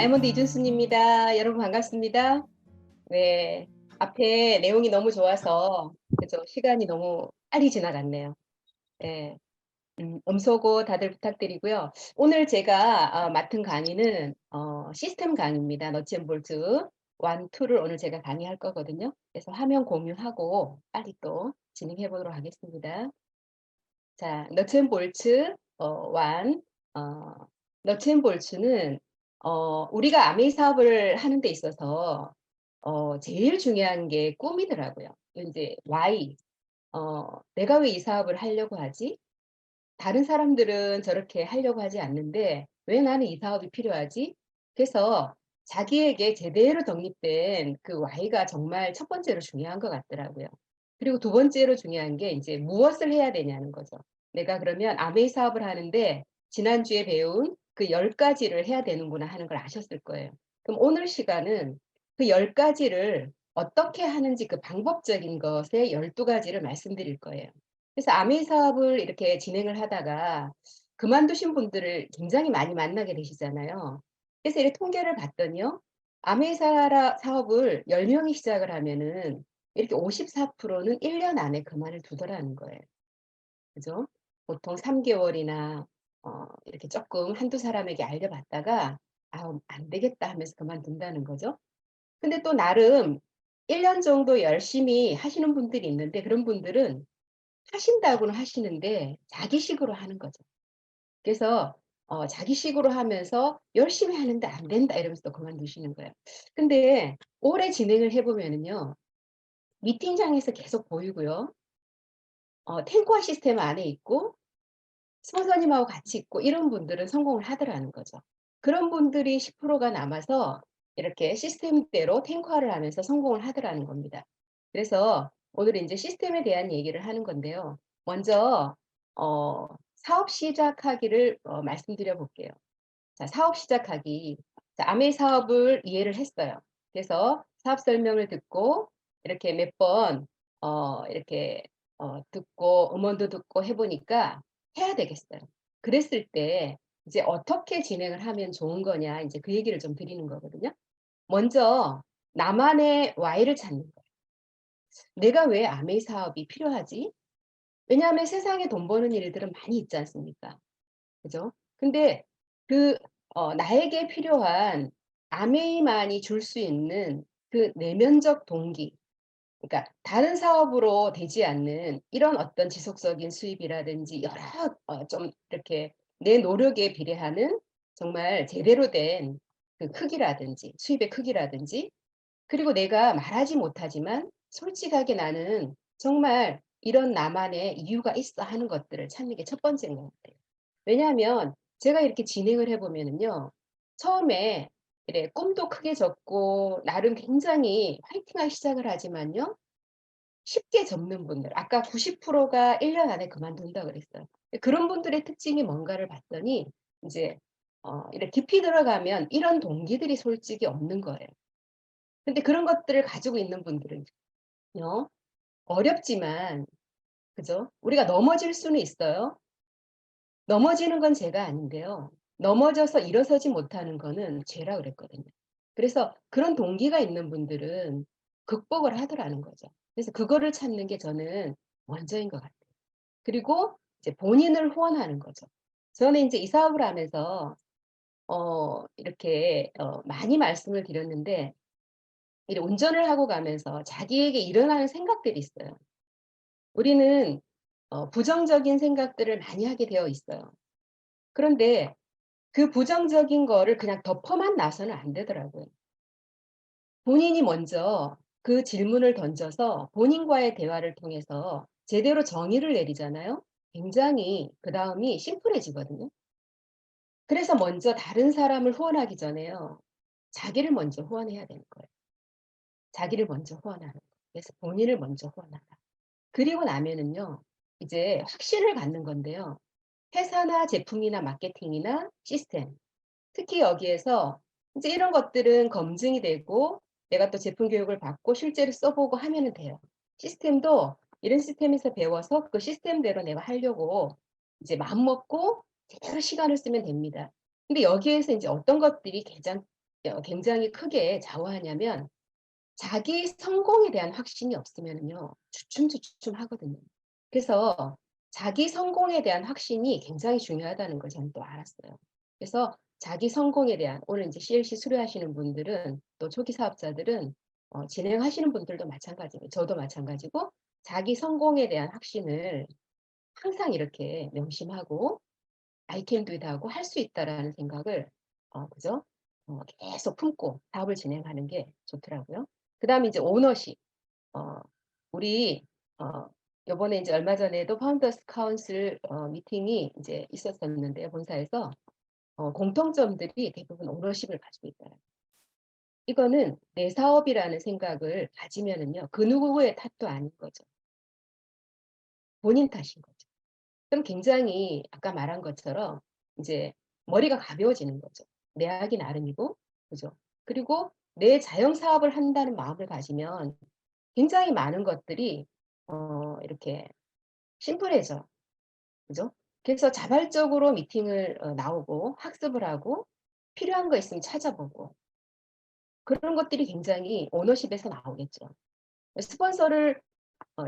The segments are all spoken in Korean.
다이아몬드 이준순입니다. 여러분 반갑습니다. 네. 앞에 내용이 너무 좋아서 그죠? 시간이 너무 빨리 지나갔네요. 네. 음소거 다들 부탁드리고요. 오늘 제가 맡은 강의는 시스템 강의입니다. 너츠 앤 볼트 1, 2를 오늘 제가 강의할 거거든요. 그래서 화면 공유하고 빨리 또 진행해 보도록 하겠습니다. 자, 너츠 앤 볼트 1 어 너츠 앤 볼트는 우리가 아메이 사업을 하는 데 있어서 제일 중요한 게 꿈이더라고요. 인제 why '내가 왜 이 사업을 하려고 하지? 다른 사람들은 저렇게 하려고 하지 않는데 왜 나는 이 사업이 필요하지?' 그래서 자기에게 제대로 정립된 그 why가 정말 첫 번째로 중요한 것 같더라고요. 그리고 두 번째로 중요한 게 인제 무엇을 해야 되냐는 거죠. 내가 그러면 아메이 사업을 하는데 지난주에 배운 그 10 가지를 해야 되는구나 하는 걸 아셨을 거예요. 그럼 오늘 시간은 그 10 가지를 어떻게 하는지 그 방법적인 것의 12 가지를 말씀드릴 거예요. 그래서 아메이 사업을 이렇게 진행을 하다가 그만두신 분들을 굉장히 많이 만나게 되시잖아요. 그래서 이 통계를 봤더니요. 아메이 사업을 10 명이 시작을 하면은 이렇게 54%는 1년 안에 그만을 두더라는 거예요. 그죠? 보통 3 개월이나 이렇게 쪼끔 한두 사람에게 알려봤다가 '아우 안 되겠다.' 하면서 그만둔다는 거죠. 근데 또 나름 1년 정도 열심히 하시는 분들이 있는데 그런 분들은 하신다고는 하시는데 자기식으로 하는 거죠. 그래서 자기식으로 하면서 열심히 하는데 안 된다 이러면서 또 그만두시는 거예요. 근데 오래 진행을 해 보면은요. 미팅장에서 계속 보이고요. 탱고화 시스템 안에 있고 스폰서님하고 같이 있고 이런 분들은 성공을 하더라는 거죠. 그런 분들이 10%가 남아서 이렇게 시스템대로 탱고화를 하면서 성공을 하더라는 겁니다. 그래서 오늘 인제 시스템에 대한 얘기를 하는 건데요. 먼저 사업 시작하기를 말씀드려 볼게요. 자, 사업 시작하기. 자, 아메이 사업을 이해를 했어요. 그래서 사업 설명을 듣고 이렇게 몇 번 이렇게 듣고 음원도 듣고 해 보니까 해야 되겠어요. 그랬을 때 이제 어떻게 진행을 하면 좋은 거냐 인제 그 얘기를 좀 드리는 거거든요. 먼저 나만의 why를 찾는 거예요. '내가 왜 아메이 사업이 필요하지?' 왜냐하면 세상에 돈 버는 일들은 많이 있지 않습니까? 그죠? 근데 그 나에게 필요한 아메이만이 줄 수 있는 그 내면적 동기, 그러니까 다른 사업으로 되지 않는 이런 어떤 지속적인 수입이라든지 여러 좀 이렇게 내 노력에 비례하는 정말 제대로 된 그 크기라든지 수입의 크기라든지, 그리고 내가 말하지 못하지만 솔직하게 '나는 정말 이런 나만의 이유가 있어.' 하는 것들을 찾는 게 첫 번째인 것 같아요. 왜냐하면 제가 이렇게 진행을 해 보면은요. 처음에 이래 꿈도 크게 접고 나름 굉장히 화이팅하게 시작을 하지만요. 쉽게 접는 분들, 아까 90%가 1년 안에 그만둔다 그랬어요. 그런 분들의 특징이 뭔가를 봤더니 인제 이렇게 깊이 들어가면 이런 동기들이 솔직히 없는 거예요. 근데 그런 것들을 가지고 있는 분들은요. 어렵지만 그죠? 우리가 넘어질 수는 있어요. 넘어지는 건 죄가 아닌데요. 넘어져서 일어서지 못하는 거는 죄라 그랬거든요. 그래서 그런 동기가 있는 분들은 극복을 하더라는 거죠. 그래서 그거를 찾는 게 저는 먼저인 것 같아요. 그리고 이제 본인을 후원하는 거죠. 저는 인제 이 사업을 하면서 이렇게 많이 말씀을 드렸는데 이 운전을 하고 가면서 자기에게 일어나는 생각들이 있어요. 우리는 부정적인 생각들을 많이 하게 되어 있어요. 그런데 그 부정적인 거를 그냥 덮어만 놔서는 안 되더라고요. 본인이 먼저 그 질문을 던져서 본인과의 대화를 통해서 제대로 정의를 내리잖아요. 굉장히 그다음이 심플해지거든요. 그래서 먼저 다른 사람을 후원하기 전에요. 자기를 먼저 후원해야 되는 거예요. 자기를 먼저 후원하는 거. 그래서 본인을 먼저 후원하라. 그리고 나면은요. 이제 확신을 갖는 건데요. 회사나 제품이나 마케팅이나 시스템, 특히 여기에서 이제 이런 것들은 검증이 되고 내가 또 제품 교육을 받고 실제로 써 보고 하면은 돼요. 시스템도 이런 시스템에서 배워서 그 시스템대로 내가 하려고 이제 마음 먹고 제대로 시간을 쓰면 됩니다. 근데 여기에서 인제 어떤 것들이 굉장히 크게 좌우하냐면 자기 성공에 대한 확신이 없으면은요 주춤주춤하거든요. 그래서 자기 성공에 대한 확신이 굉장히 중요하다는 걸 저는 또 알았어요. 그래서 자기 성공에 대한 오늘 인제 CLC 수료하시는 분들은 또 초기 사업자들은 진행하시는 분들도 마찬가지고 저도 마찬가지고 자기 성공에 대한 확신을 항상 이렇게 명심하고 'I can do it.' 하고 '할 수 있다.'라는 생각을 그죠? 계속 품고 사업을 진행하는 게 좋더라고요. 그다음에 이제 오너십. 어 우리 어 요번에 인제 얼마 전에도 파운더스 카운슬 미팅이 인제 있었었는데요, 본사에서. 공통점들이 대부분 오너십을 가지고 있더라고요. 이거는 내 사업이라는 생각을 가지면은요, 그 누구의 탓도 아닌 거죠. 본인 탓인 거죠. 그럼 굉장히 아까 말한 것처럼 이제 머리가 가벼워지는 거죠. 내 하기 나름이고. 그죠? 그리고 내 자영 사업을 한다는 마음을 가지면 굉장히 많은 것들이 이렇게 심플해져. 그죠? 그래서 자발적으로 미팅을 나오고 학습을 하고 필요한 거 있으면 찾아보고 그런 것들이 굉장히 오너십에서 나오겠죠. 스폰서를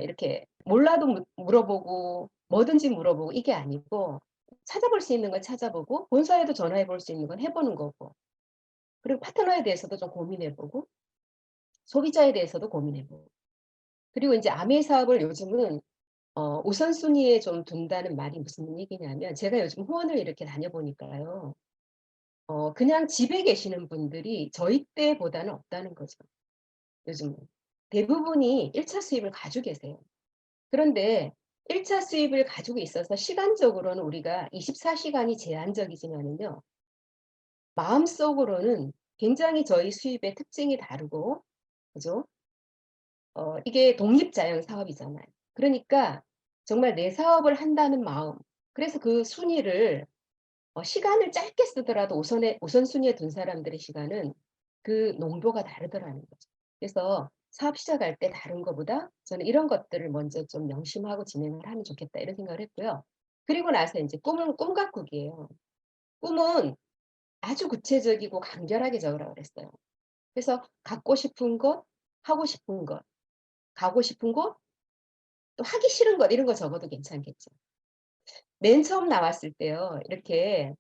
이렇게 몰라도 물어보고 뭐든지 물어보고 이게 아니고 찾아볼 수 있는 건 찾아보고 본사에도 전화해 볼 수 있는 건 해 보는 거고 그리고 파트너에 대해서도 좀 고민해 보고 소비자에 대해서도 고민해 보고 그리고 인제 아메 사업을 요즘은 우선순위에 좀 둔다는 말이 무슨 얘기냐면 제가 요즘 후원을 이렇게 다녀보니까요. 그냥 집에 계시는 분들이 저희 때보다는 없다는 거죠, 요즘은. 대부분이 1차 수입을 가지고 계세요. 그런데 1차 수입을 가지고 있어서 시간적으로는 우리가 24 시간이 제한적이지만은요. 마음속으로는 굉장히 저희 수입의 특징이 다르고 그죠? 이게 독립자영 사업이잖아요. 그러니까 정말 내 사업을 한다는 마음 그래서 그 순위를 시간을 짧게 쓰더라도 우선순위에 둔 사람들의 시간은 그 농도가 다르더라는 거죠. 그래서 사업 시작할 때 다른 거보다 저는 '이런 것들을 먼저 좀 명심하고 진행을 하면 좋겠다.' 이런 생각을 했고요. 그리고 나서 인제 꿈은 꿈 가꾸기예요. 꿈은 아주 구체적이고 간결하게 적으라고 그랬어요. 그래서 갖고 싶은 것, 하고 싶은 것, 가고 싶은 곳, 또 하기 싫은 것 이런 거 적어도 괜찮겠죠. 맨 처음 나왔을 때요. 이렇게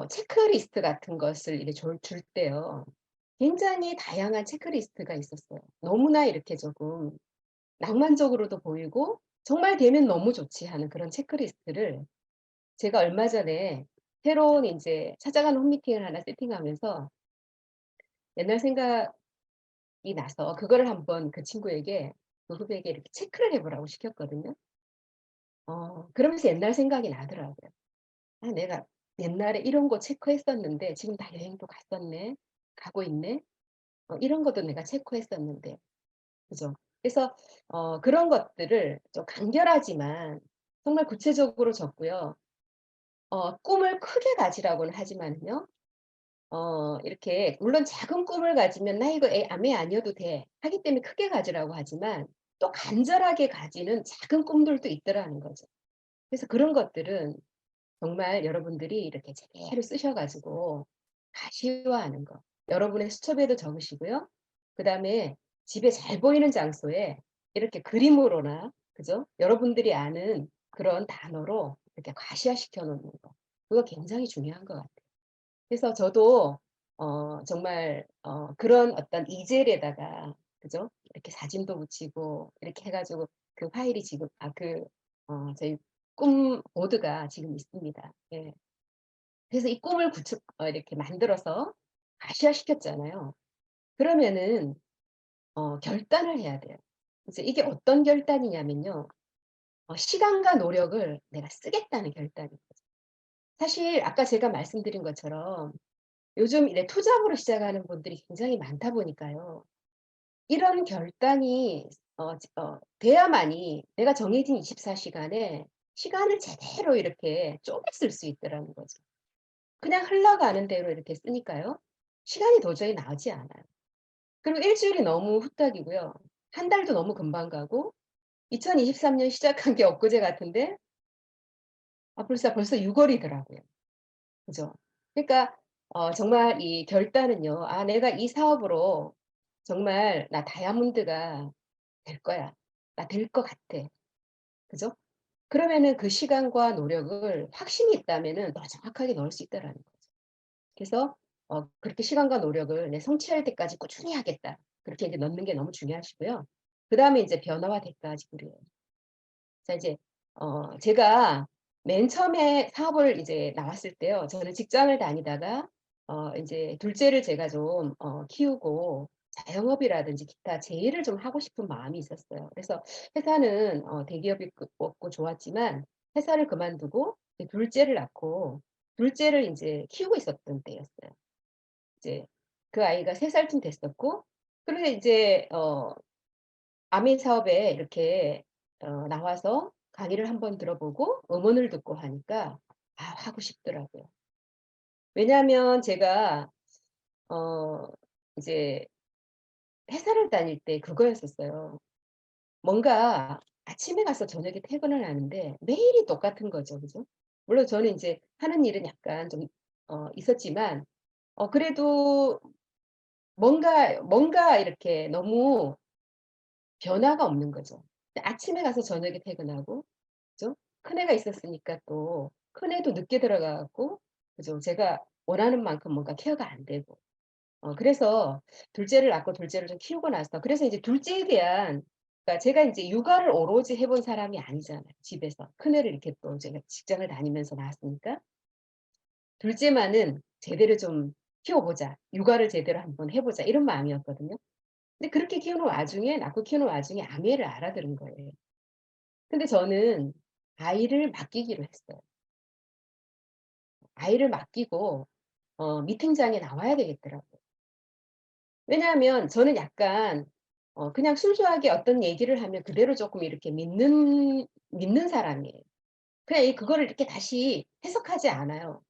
체크리스트 같은 것을 이렇게 줄 때요. 굉장히 다양한 체크리스트가 있었어요. 너무나 이렇게 조금 낭만적으로도 보이고 '정말 되면 너무 좋지.' 하는 그런 체크리스트를 제가 얼마 전에 새로운 인제 찾아가는 홈미팅을 하나 세팅하면서 옛날 생각이 나서 그거를 한번 그 친구에게 그 후배에게 이렇게 체크를 해 보라고 시켰거든요. 그러면서 옛날 생각이 나더라고요. '아 내가 옛날에 이런 거 체크했었는데 지금 다 여행도 갔었네. 가고 있네. 이런 것도 내가 체크했었는데.' 그죠? 그래서 그런 것들을 좀 간결하지만 정말 구체적으로 적고요. 꿈을 크게 가지라고는 하지만요. 이렇게 물론 작은 꿈을 가지면 '나 이거 아메 아니어도 돼.' 하기 때문에 크게 가지라고 하지만 또 간절하게 가지는 작은 꿈들도 있더라는 거죠. 그래서 그런 것들은 정말 여러분들이 이렇게 제대로 쓰셔 가지고 가시화하는 거. 여러분의 수첩에도 적으시고요. 그다음에 집에 잘 보이는 장소에 이렇게 그림으로나 그죠? 여러분들이 아는 그런 단어로 이렇게 과시화시켜 놓는 거. 그거 굉장히 중요한 것 같아요. 그래서 저도 정말 그런 어떤 이젤에다가 그죠? 이렇게 사진도 붙이고 이렇게 해 가지고 그 파일이 지금 저희 꿈 보드가 지금 있습니다. 예. 그래서 이 꿈을 구축 이렇게 만들어서 가시화시켰잖아요. 그러면은 결단을 해야 돼요. 이제 이게 어떤 결단이냐면요. 시간과 노력을 내가 쓰겠다는 결단인 거죠. 사실 아까 제가 말씀드린 것처럼 요즘 이래 투잡으로 시작하는 분들이 굉장히 많다 보니까요. 이런 결단이 돼야만이 내가 정해진 24 시간에 시간을 제대로 이렇게 쪼개 쓸 수 있더라는 거죠. 그냥 흘러가는 대로 이렇게 쓰니까요. 시간이 도저히 나지 않아요. 그리고 일 주일이 너무 후딱이고요. 한 달도 너무 금방 가고 2023년 시작한 게 엊그제 같은데 벌써 6 월이더라고요. 그죠? 그러니까 정말 이 결단은요. '아 내가 이 사업으로 정말 나 다이아몬드가 될 거야. 나 될 것 같아.' 그죠? 그러면은 그 시간과 노력을 확신이 있다면은 더 정확하게 넣을 수 있다라는 거죠. 그래서 그렇게 시간과 노력을 '내 성취할 때까지 꾸준히 하겠다.' 그렇게 이제 넣는 게 너무 중요하시고요. 그다음에 이제 변화와 대가 지불이에요. 자 이제 제가 맨 처음에 사업을 이제 나왔을 때요. 저는 직장을 다니다가 인제 둘째를 제가 좀 키우고 자영업이라든지 기타 제 일을 좀 하고 싶은 마음이 있었어요. 그래서 회사는 대기업이 었고 좋았지만 회사를 그만두고 이제 둘째를 낳고 둘째를 인제 키우고 있었던 때였어요. 이제 그 아이가 3 살쯤 됐었고 그런데 이제 아미 사업에 이렇게 나와서 강의를 한번 들어보고 음원을 듣고 하니까 하고 싶더라고요. 왜냐하면 제가 어 이제 회사를 다닐 때 그거였었어요. 뭔가 아침에 가서 저녁에 퇴근을 하는데 매일이 똑같은 거죠. 그죠? 물론 저는 인제 하는 일은 약간 좀 있었지만 그래도 뭔가 이렇게 너무 변화가 없는 거죠. 아침에 가서 저녁에 퇴근하고 그죠? 큰애가 있었으니까 또 큰애도 늦게 들어가 갖고 그죠? 제가 원하는 만큼 뭔가 케어가 안 되고. 그래서 둘째를 낳고 둘째를 좀 키우고 나서 그래서 이제 둘째에 대한 그러니까 제가 인제 육아를 오로지 해본 사람이 아니잖아요, 집에서. 큰애를 이렇게 또 제가 직장을 다니면서 낳았으니까. 둘째만은 '제대로 좀 키워 보자. 육아를 제대로 한번 해 보자.' 이런 마음이었거든요. 근데 그렇게 키우는 와중에 낳고 키우는 와중에 아미를 알아들은 거예요. 근데 저는 아이를 맡기기로 했어요. 아이를 맡기고 미팅장에 나와야 되겠더라고요. 왜냐하면 저는 약간 그냥 순수하게 어떤 얘기를 하면 그대로 쪼끔 이렇게 믿는 사람이에요. 그냥 그거를 이렇게 다시 해석하지 않아요.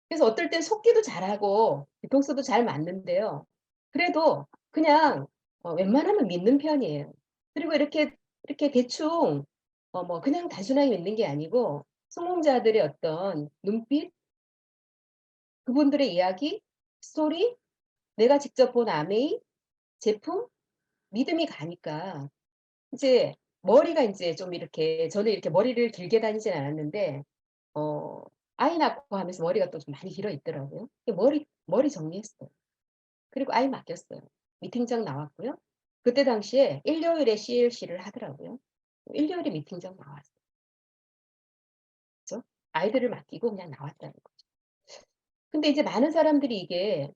그래서 어떨 땐 속기도 잘하고 뒤통수도 잘 맞는데요. 그래도 그냥 웬만하면 믿는 편이에요. 그리고 이렇게 대충 뭐 그냥 단순하게 믿는 게 아니고 성공자들의 어떤 눈빛, 그분들의 이야기, 스토리, 내가 직접 본 아메이, 제품, 믿음이 가니까 이제 머리가 인제 좀 이렇게 저는 이렇게 머리를 길게 다니진 않았는데 어 아이 낳고 하면서 머리가 또 좀 많이 길어 있더라고요. 그 머리 정리했어요. 그리고 아이 맡겼어요. 미팅장 나왔고요. 그때 당시에 일요일에 CLC를 하더라고요. 일요일에 미팅장 나왔어요. 그죠? 아이들을 맡기고 그냥 나왔다는 거죠. 근데 이제 많은 사람들이 이게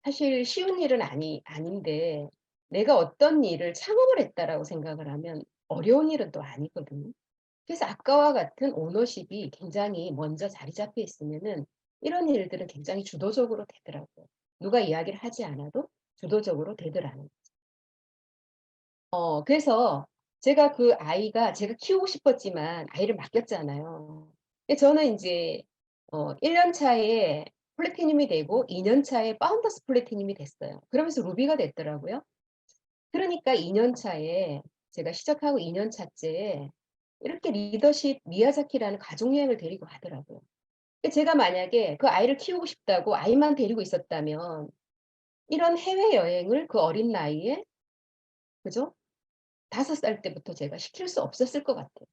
사실 쉬운 일은 아닌데 내가 어떤 일을 창업을 했다라고 생각을 하면 어려운 일은 또 아니거든요. 그래서 아까와 같은 오너십이 굉장히 먼저 자리 잡혀 있으면은 이런 일들은 굉장히 주도적으로 되더라고요. 누가 이야기를 하지 않아도 주도적으로 되더라는. 그래서 제가 그 아이가 제가 키우고 싶었지만 아이를 맡겼잖아요. 근데 저는 인제 1년 차에 플래티늄이 되고 2년 차에 파운더스 플래티늄이 됐어요. 그러면서 루비가 됐더라고요. 그러니까 2년 차에 제가 시작하고 2년 차째에 이렇게 리더십 미야자키라는 가족 여행을 데리고 가더라고요. 그 제가 만약에 그 아이를 키우고 싶다고 아이만 데리고 있었다면 이런 해외여행을 그 어린 나이에 그죠? 5살 때부터 제가 시킬 수 없었을 것 같아요.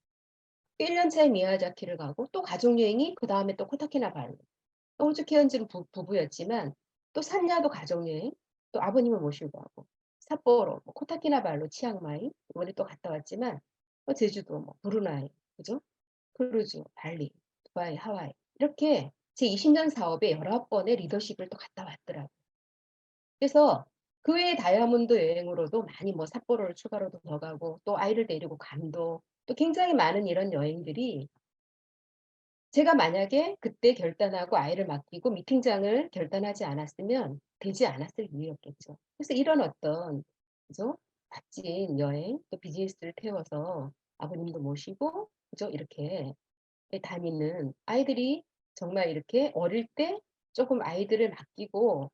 1년 차에 미야자키를 가고 또 가족 여행이 그다음에 또 코타키나발루. 호주 케언즈는 부부였지만 또 산야도 가족 여행 또 아버님을 모시고 가고 삿포로 뭐 코타키나발루 치앙마이 이번에 또 갔다 왔지만 제주도 뭐 브루나이 그죠? 크루즈, 발리, 두바이, 하와이 이렇게 제 20년 사업에 19 번의 리더십을 또 갔다 왔더라고요. 그래서 그 외에 다이아몬드 여행으로도 많이 뭐 삿포로를 추가로도 더 가고 또 아이를 데리고 감도 또 굉장히 많은 이런 여행들이 제가 만약에 그때 결단하고 아이를 맡기고 미팅장을 결단하지 않았으면 되지 않았을 일이었겠죠. 그래서 이런 어떤 그죠? 멋진 여행 또 비즈니스를 태워서 아버님도 모시고 그죠? 이렇게 다니는 아이들이 정말 이렇게 어릴 때 쪼금 아이들을 맡기고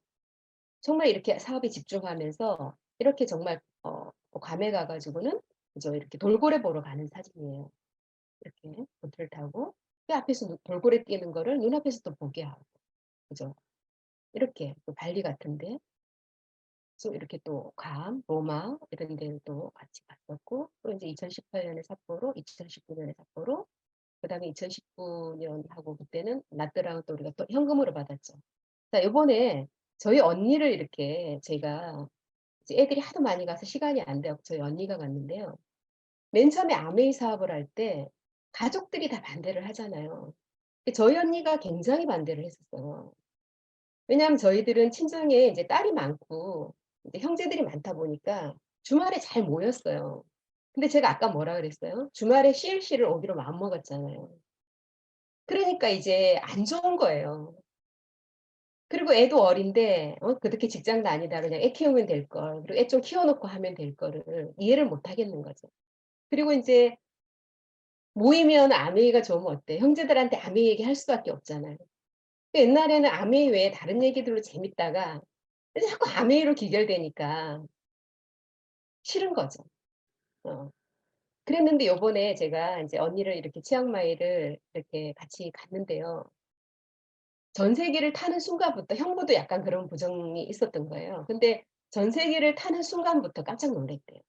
정말 이렇게 사업에 집중하면서 이렇게 정말 뭐 괌에 가 가지고는 그죠? 이렇게 돌고래 보러 가는 사진이에요. 이렇게 보트를 타고 그 앞에서 돌고래 뛰는 거를 눈앞에서 또 보게 하고. 그죠? 이렇게 또 발리 같은데 또 이렇게 또 괌, 로마 이런 데를 또 같이 갔었고 또 이제 2018년에 삿포로, 2019년에 삿포로 그다음에 2019년하고 그때는 나트랑은 또 우리가 또 현금으로 받았죠. 자 요번에 저희 언니를 이렇게 제가 이제 애들이 하도 많이 가서 시간이 안 돼 갖고 저희 언니가 갔는데요. 맨 처음에 아메이 사업을 할 때 가족들이 다 반대를 하잖아요. 근데 저희 언니가 굉장히 반대를 했었어요. 왜냐하면 저희들은 친정에 이제 딸이 많고 이제 형제들이 많다 보니까 주말에 잘 모였어요. 근데 제가 아까 뭐라 그랬어요? 주말에 CLC를 오기로 마음먹었잖아요. 그러니까 이제 안 좋은 거예요. 그리고 애도 어린데 그렇게 직장 다니다 그냥 애 키우면 될 걸. 그리고 애 좀 키워 놓고 하면 될 거를 이해를 못 하겠는 거죠. 그리고 인제 모이면 아메이가 좋으면 어때? 형제들한테 아메이 얘기할 수밖에 없잖아요. 옛날에는 아메이 외에 다른 얘기들로 재밌다가 이제 자꾸 아메이로 귀결되니까 싫은 거죠. 어. 그랬는데 요번에 제가 인제 언니를 이렇게 치앙마이를 이렇게 같이 갔는데요. 전세기를 타는 순간부터 형부도 약간 그런 부정이 있었던 거예요. 근데 전세기를 타는 순간부터 깜짝 놀랐대요.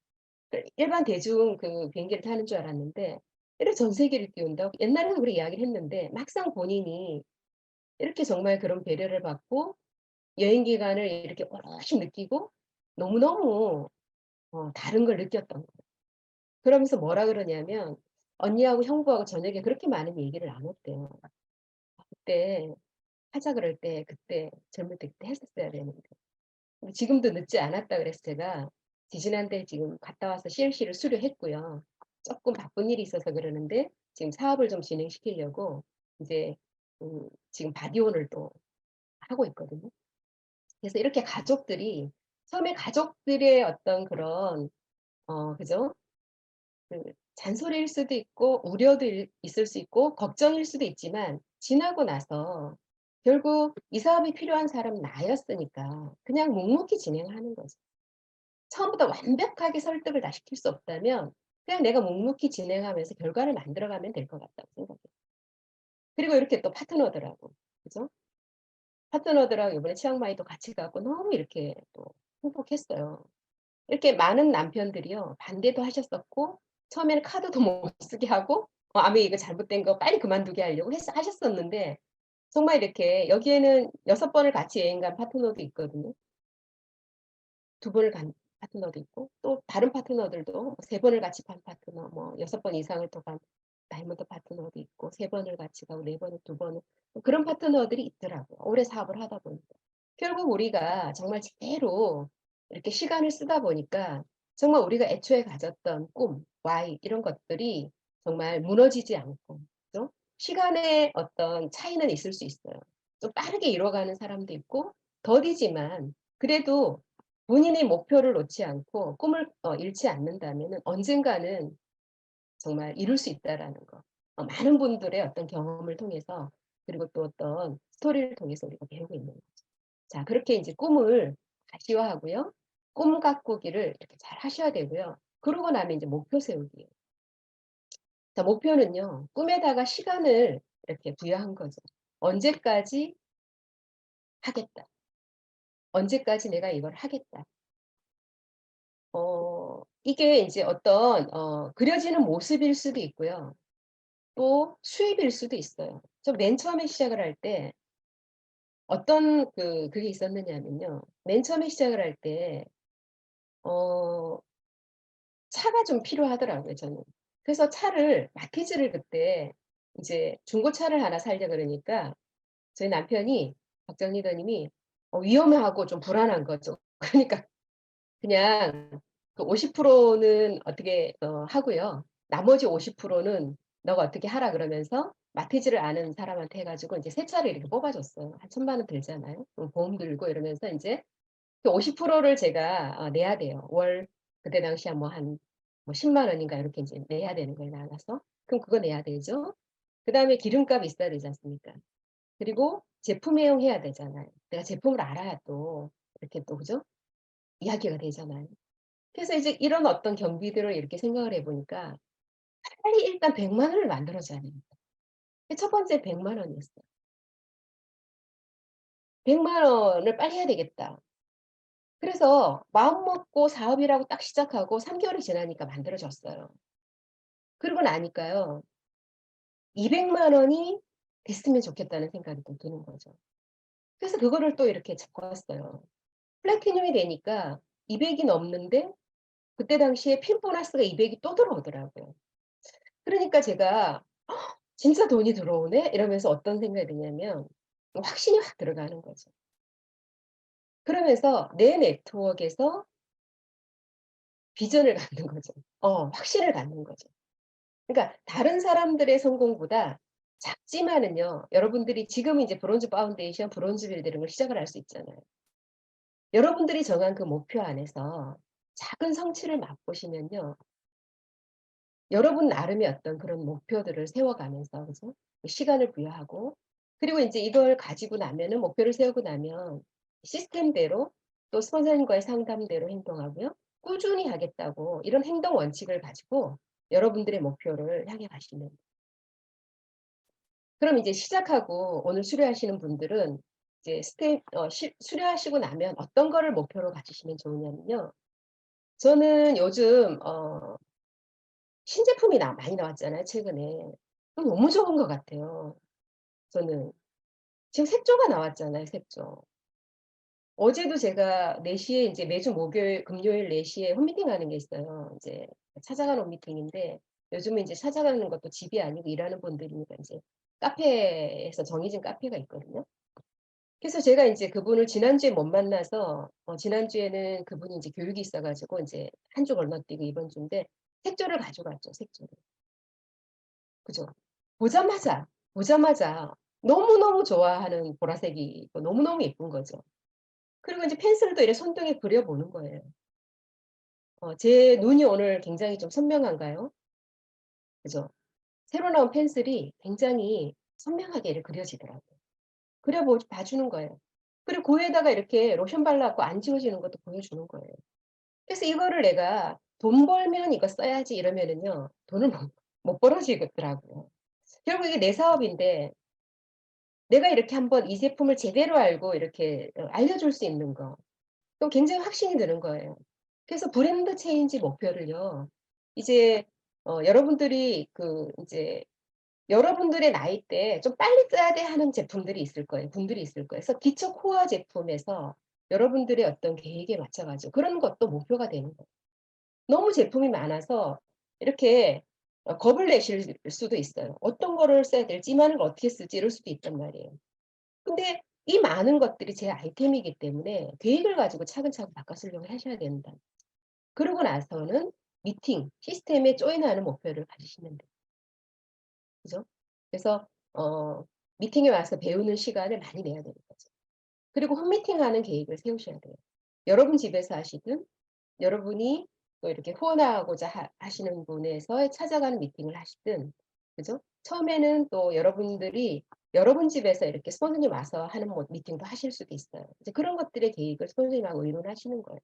그 일반 대중 그 비행기를 타는 줄 알았는데 이렇게 전세기를 띄운다고 옛날에는 그렇게 이야기를 했는데 막상 본인이 이렇게 정말 그런 배려를 받고 여행 기간을 이렇게 오롯이 느끼고 너무너무 다른 걸 느꼈던 거예요. 그러면서 뭐라 그러냐면 언니하고 형부하고 저녁에 그렇게 많은 얘기를 나눴대요. "그때 하자 그럴 때 그때 젊을 때 그때 했었어야 되는데." 근데 지금도 늦지 않았다 그래서 제가 지지난달에 지금 갔다 와서 CLC를 수료했고요. 쪼끔 바쁜 일이 있어서 그러는데 지금 사업을 좀 진행시키려고 이제 지금 바디원을 또 하고 있거든요. 그래서 이렇게 가족들이 처음에 가족들의 어떤 그런 그죠? 그 잔소리일 수도 있고 우려도 있을 수 있고 걱정일 수도 있지만 지나고 나서 결국 이 사업이 필요한 사람은 나였으니까 그냥 묵묵히 진행하는 거죠. 처음부터 완벽하게 설득을 다 시킬 수 없다면 그냥 내가 묵묵히 진행하면서 결과를 만들어 가면 될 것 같다고 생각해요. 그리고 이렇게 또 파트너들하고 그죠? 파트너들하고 이번에 치앙마이도 같이 가 갖고 너무 이렇게 또 행복했어요. 이렇게 많은 남편들이요. 반대도 하셨었고 처음에는 카드도 못 쓰게 하고 아메 이거 잘못된 거 빨리 그만두게 하려고 하셨었는데 정말 이렇게 여기에는 6 번을 같이 여행 간 파트너도 있거든요. 2 번을 간 파트너도 있고 또 다른 파트너들도 뭐 3 번을 같이 간 파트너 뭐 6번 이상을 또 간 다이아몬드 파트너도 있고 3 번을 같이 가고 4 번을 2 번을 뭐 그런 파트너들이 있더라고요, 오래 사업을 하다 보니까. 결국 우리가 정말 제대로 이렇게 시간을 쓰다 보니까 정말 우리가 애초에 가졌던 꿈, why 이런 것들이 정말 무너지지 않고 그죠? 시간의 어떤 차이는 있을 수 있어요. 좀 빠르게 이뤄가는 사람도 있고 더디지만 그래도 본인의 목표를 놓지 않고 꿈을 잃지 않는다면은 언젠가는 정말 이룰 수 있다라는 거. 많은 분들의 어떤 경험을 통해서 그리고 또 어떤 스토리를 통해서 우리가 배우고 있는 거죠. 자 그렇게 인제 꿈을 가시화하고요. 꿈 가꾸기를 이렇게 잘 하셔야 되고요. 그러고 나면 인제 목표 세우기예요. 자 목표는요. 꿈에다가 시간을 이렇게 부여한 거죠. '언제까지 하겠다. 언제까지 내가 이걸 하겠다.' 이게 인제 어떤 그려지는 모습일 수도 있고요. 또 수입일 수도 있어요. 저 맨 처음에 시작을 할 때 어떤 그게 있었느냐면요. 맨 처음에 시작을 할 때 어 차가 좀 필요하더라고요 저는. 그래서 차를 마티즈를 그때 이제 중고차를 하나 사려 그러니까 저희 남편이 박정 리더님이 위험하고 좀 불안한 거죠. 그러니까 그냥 그 50% 는 어떻게 하고요. 나머지 50% 는 "너가 어떻게 하라." 그러면서 마티즈를 아는 사람한테 해 가지고 인제 새 차를 이렇게 뽑아 줬어요. 한 1,000만 원 들잖아요. 보험 들고 이러면서 인제 그 50% 를 제가 내야 돼요. 월 그때 당시에 뭐 한 뭐 10만 원인가 이렇게 인제 내야 되는 거예요 나가서. 그럼 그거 내야 되죠. 그다음에 기름값 있어야 되지 않습니까? 그리고 제품 애용해야 되잖아요. 내가 제품을 알아야 또 이렇게 또 그죠? 이야기가 되잖아요. 그래서 이제 이런 어떤 경비들을 이렇게 생각을 해 보니까 빨리 일단 1 0 0 원을 만들어 줘야 됩니다. 그 첫 번째 1 0 0 원이었어요. 100만 원을 빨리 해야 되겠다. 그래서 마음 먹고 사업이라고 딱 시작하고 3 개월이 지나니까 만들어졌어요. 그러고 나니까요. 200만 원이 됐으면 좋겠다는 생각이 또 드는 거죠. 그래서 그거를 또 이렇게 잡고 왔어요. 플래티늄이 되니까 200이 넘는데 그때 당시에 핀 보너스가 200이 또 들어오더라고요. 그러니까 제가 '진짜 돈이 들어오네.' 이러면서 어떤 생각이 드냐면 확신이 확 들어가는 거죠. 그러면서 내 네트워크에서 비전을 갖는 거죠. 확신을 갖는 거죠. 그러니까 다른 사람들의 성공보다 작지만은요. 여러분들이 지금 이제 브론즈 파운데이션, 브론즈 빌드 이런 걸 시작을 할 수 있잖아요. 여러분들이 정한 그 목표 안에서 작은 성취를 맛보시면요. 여러분 나름의 어떤 그런 목표들을 세워가면서 그죠? 시간을 부여하고 그리고 인제 이걸 가지고 나면은 목표를 세우고 나면 시스템대로 또 스폰서님과의 상담대로 행동하고요. 꾸준히 하겠다고 이런 행동 원칙을 가지고 여러분들의 목표를 향해 가시면 그럼 이제 시작하고 오늘 수료하시는 분들은 이제 스텝 수료하시고 나면 어떤 거를 목표로 가지시면 좋으냐면요. 저는 요즘 신제품이 많이 나왔잖아요 최근에. 너무 좋은 것 같아요 저는. 지금 색조가 나왔잖아요 색조. 어제도 제가 4 시에 인제 매주 목요일 금요일 4 시에 홈미팅하는 게 있어요. 인제 찾아가는 홈미팅인데 요즘은 인제 찾아가는 것도 집이 아니고 일하는 분들이니까 인제 카페에서 정해진 카페가 있거든요. 그래서 제가 인제 그분을 지난주에 못 만나서 지난주에는 그분이 인제 교육이 있어 가지고 인제 한 주 건너뛰고 이번 주인데 색조를 가져갔죠 색조를. 그죠. 보자마자, 보자마자 너무너무 좋아하는 보라색이 너무너무 예쁜 거죠. 그리고 인제 펜슬도 이렇게 손등에 그려 보는 거예요. 제 눈이 오늘 굉장히 좀 선명한가요? 그죠. 새로 나온 펜슬이 굉장히 선명하게 이렇게 그려지더라고요. 그려 봐 주는 거예요. 그리고 고에다가 이렇게 로션 발라 갖고 안 지워지는 것도 보여주는 거예요. 그래서 이거를 내가 '돈 벌면 이거 써야지.' 이러면은요. 돈을 못 벌어지겠더라고요. 결국 이게 내 사업인데 내가 이렇게 한번 이 제품을 제대로 알고 이렇게 알려줄 수 있는 거. 그럼 굉장히 확신이 드는 거예요. 그래서 브랜드 체인지 목표를요. 이제 여러분들이 이제 여러분들의 나이대에 '좀 빨리 써야 돼.' 하는 제품들이 있을 거예요. 분들이 있을 거예요. 그래서 기초 코어 제품에서 여러분들의 어떤 계획에 맞춰 가지고 그런 것도 목표가 되는 거예요. 너무 제품이 많아서 이렇게 겁을 내실 수도 있어요. '어떤 거를 써야 될지, 이 많은 걸 어떻게 쓰지?' 이럴 수도 있단 말이에요. 근데 이 많은 것들이 제 아이템이기 때문에 계획을 가지고 차근차근 바꿔 쓰려고 하셔야 된다. 그러고 나서는 미팅, 시스템에 조인하는 목표를 가지시면 돼요. 그죠? 그래서 미팅에 와서 배우는 시간을 많이 내야 되는 거죠. 그리고 홈미팅하는 계획을 세우셔야 돼요. 여러분 집에서 하시든 여러분이 또 이렇게 후원하고자 하시는 분에서 찾아가는 미팅을 하시든 그죠? 처음에는 또 여러분들이 여러분 집에서 이렇게 스폰서님 와서 하는 미팅도 하실 수도 있어요. 이제 그런 것들의 계획을 스폰서님하고 의논하시는 거예요.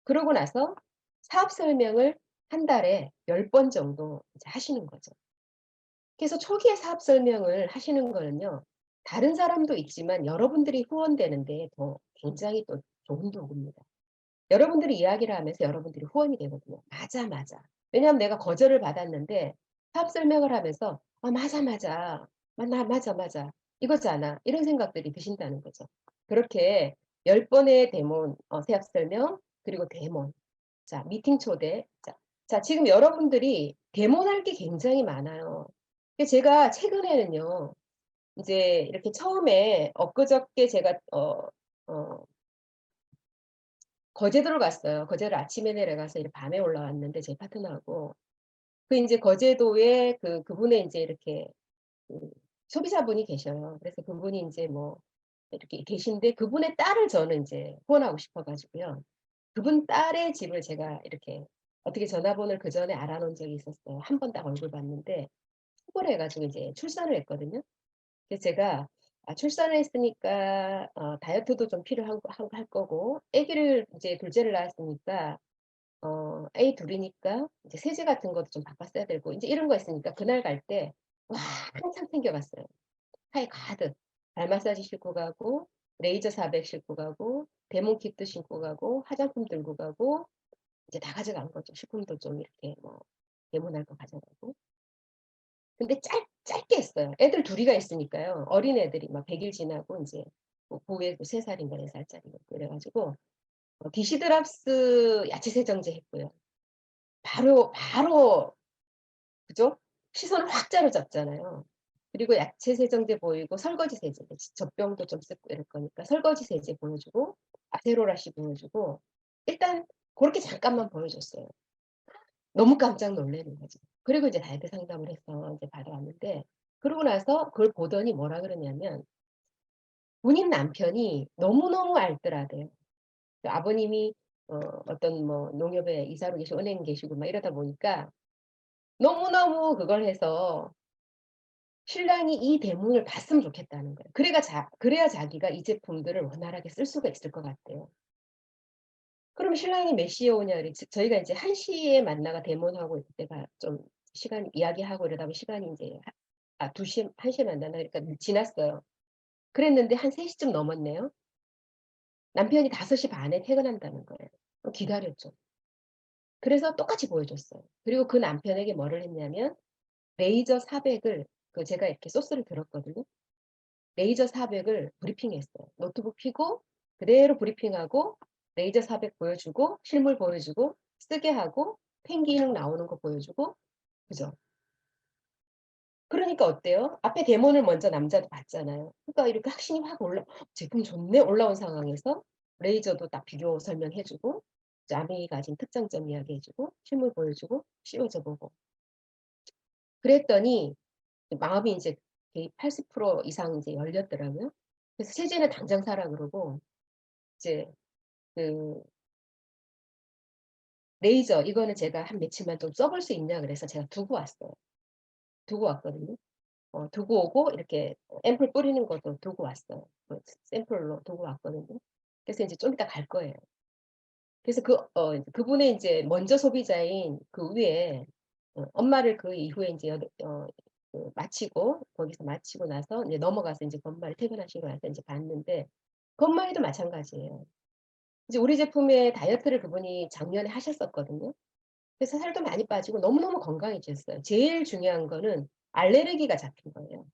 그러고 나서 사업 설명을 한 달에 10번 정도 이제 하시는 거죠. 그래서 초기에 사업 설명을 하시는 거는요. 다른 사람도 있지만 여러분들이 후원되는 데 더 굉장히 또 좋은 도구입니다. 여러분들이 이야기를 하면서 여러분들이 후원이 되거든요. "맞아, 맞아." 왜냐하면 내가 거절을 받았는데 사업 설명을 하면서 "아 맞아, 맞아. 맞아, 맞아. 이거잖아." 이런 생각들이 드신다는 거죠. 그렇게 10 번의 데몬 사업 설명 그리고 데몬 자 미팅 초대 자 지금 여러분들이 데몬할 게 굉장히 많아요. 근데 제가 최근에는요. 인제 이렇게 처음에 엊그저께 제가 어 거제도를 갔어요. 거제도를 아침에 내려가서 이제 밤에 올라왔는데 제 파트너하고. 인제 거제도에 그분의 인제 이렇게 그 소비자분이 계셔요. 그래서 그분이 인제 뭐 이렇게 계신데 그분의 딸을 저는 인제 후원하고 싶어 가지고요. 그분 딸의 집을 제가 이렇게 어떻게 전화번호를 그전에 알아 놓은 적이 있었어요. 한 번 딱 얼굴 봤는데 초벌해 가지고 이제 출산을 했거든요. 그래서 제가 출산을 했으니까 다이어트도 좀 필요한 할 거고 아기를 이제 둘째를 낳았으니까 애 둘이니까 이제 세제 같은 것도 좀 바꿔 써야 되고 인제 이런 거 있으니까 그날 갈 때 와 한참 챙겨 갔어요. 차에 가득. 발 마사지 싣고 가고 레이저 400 싣고 가고 데몬 킷도 신고 가고 화장품 들고 가고 이제 다 가져간 거죠. 식품도 좀 이렇게 뭐 데몬할 거 가져가고. 근데 짧게 했어요. 애들 둘이가 있으니까요. 어린애들이 막 100일 지나고 인제 뭐 고에 3 살인가 4 살짜리가 있고 이래 가지고 디시드랍스 야채 세정제 했고요. 바로 그죠? 시선을 확 사로잡잖아요. 그리고 야채 세정제 보이고 설거지 세제 젖병도 좀 쓰고 이럴 거니까 설거지 세제 보여주고 아세로라씨 보여주고 일단 고렇게 잠깐만 보여줬어요. 너무 깜짝 놀라는 거죠. 그리고 이제 다이어트 상담을 해서 이제 받아왔는데 그러고 나서 그걸 보더니 뭐라 그러냐면 본인 남편이 너무너무 알뜰하대요. 그 아버님이 어떤 뭐 농협에 이사로 계시고 은행 계시고 막 이러다 보니까 너무너무 그걸 해서 신랑이 이 대문을 봤으면 좋겠다는 거예요. 그래야 자기가 이 제품들을 원활하게 쓸 수가 있을 것 같대요. 그럼 신랑이 몇 시에 오냐 그랬지 저희가 인제 1 시에 만나가 대모하고 있을 때가 좀 시간 이야기하고 이러다 보면 시간이 인제 2 시에 1 시에 만나나 그러니까 지났어요. 그랬는데 한 3 시쯤 넘었네요. 남편이 5시 반에 퇴근한다는 거예요. 기다렸죠. 그래서 똑같이 보여줬어요. 그리고 그 남편에게 뭐를 했냐면 레이저 400을 제가 이렇게 소스를 들었거든요. 레이저 400을 브리핑했어요. 노트북 펴고 그대로 브리핑하고 레이저 400 보여주고 실물 보여주고 쓰게 하고 펜 기능 나오는 거 보여주고 그죠? 그러니까 어때요? 앞에 데모를 먼저 남자도 봤잖아요. 그러니까 이렇게 확신이 확 제품 좋네 올라온 상황에서 레이저도 딱 비교 설명해 주고 아미가 가진 특장점 이야기해 주고 실물 보여주고 씌워줘 보고 그랬더니 마음이 인제 거의 80% 이상 인제 열렸더라고요. 그래서 "세제는 당장 사라." 그러고 이제 그 레이저 이거는 제가 한 며칠만 좀 써볼 수 있냐 그래서 제가 두고 왔어요. 두고 왔거든요. 두고 오고 이렇게 앰플 뿌리는 것도 두고 왔어요. 샘플로 두고 왔거든요. 그래서 인제 좀 이따 갈 거예요. 그래서 그분의 인제 먼저 소비자인 그 위에 엄마를 그 이후에 인제 마치고 거기서 마치고 나서 이제 넘어가서 인제 그 엄마를 퇴근하시고 나서 인제 봤는데 그 엄마애도 마찬가지예요. 이제 우리 제품의 다이어트를 그분이 작년에 하셨었거든요. 그래서 살도 많이 빠지고 너무너무 건강해지셨어요. 제일 중요한 거는 알레르기가 잡힌 거예요.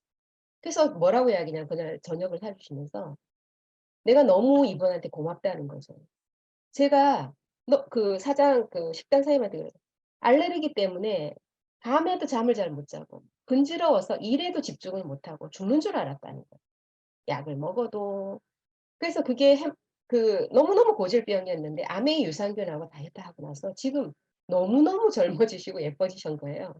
그래서 뭐라고 이야기냐면 그날 저녁을 사 주시면서 내가 너무 이분한테 고맙다는 거죠. 제가 사장 식당 사장님한테 그래요. 알레르기 때문에 밤에도 잠을 잘 못 자고 근지러워서 일에도 집중을 못 하고 죽는 줄 알았다는 거예요. 약을 먹어도. 그래서 그게 너무너무 고질병이었는데 아메이 유산균하고 다이어트하고 나서 지금 너무너무 젊어지시고 예뻐지신 거예요.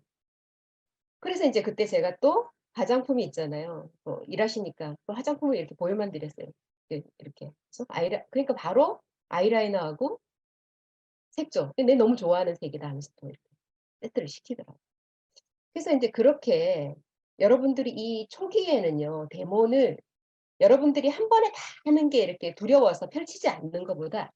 그래서 인제 그때 제가 또 화장품이 있잖아요. 일하시니까 또 화장품을 이렇게 보여만 드렸어요. 이렇게. 그래서 그러니까 바로 아이라이너하고 색조. "내 너무 좋아하는 색이다." 하면서 또 이렇게 세트를 시키더라고요. 그래서 인제 그렇게 여러분들이 이 초기에는요 데모를 여러분들이 한 번에 다 하는 게 이렇게 두려워서 펼치지 않는 것보다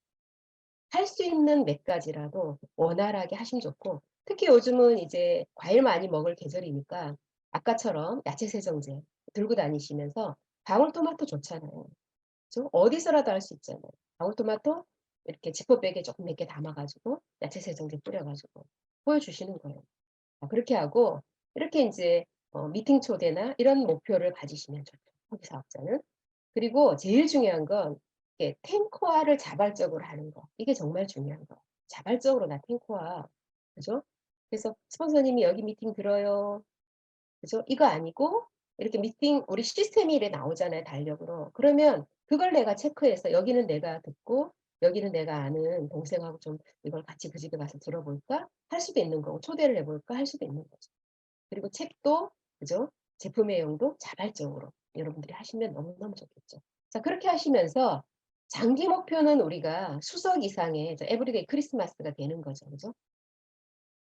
할 수 있는 몇 가지라도 원활하게 하시면 좋고 특히 요즘은 이제 과일 많이 먹을 계절이니까 아까처럼 야채 세정제 들고 다니시면서 방울토마토 좋잖아요. 그죠? 어디서라도 할 수 있잖아요. 방울토마토 이렇게 지퍼백에 조금 몇 개 담아 가지고 야채 세정제 뿌려 가지고 보여주시는 거예요. 그렇게 하고 이렇게 인제 미팅 초대나 이런 목표를 가지시면 좋죠, 초기 사업자는. 그리고 제일 중요한 건 이게 탱커화를 자발적으로 하는 거. 이게 정말 중요한 거예요. 자발적으로 나 탱커화. 그죠? 그래서 "스폰서님이 여기 미팅 들어요." 그죠? 이거 아니고 이렇게 미팅 우리 시스템이 이렇게 나오잖아요, 달력으로. 그러면 그걸 내가 체크해서 여기는 내가 듣고 여기는 내가 아는 동생하고 좀 이걸 같이 그 집에 가서 들어볼까? 할 수도 있는 거고 초대를 해 볼까? 할 수도 있는 거죠. 그리고 책도 그죠? 제품 외용도 자발적으로 여러분들이 하시면 너무너무 좋겠죠. 자 그렇게 하시면서 장기 목표는 우리가 수석 이상의 에브리데이 크리스마스가 되는 거죠. 그죠?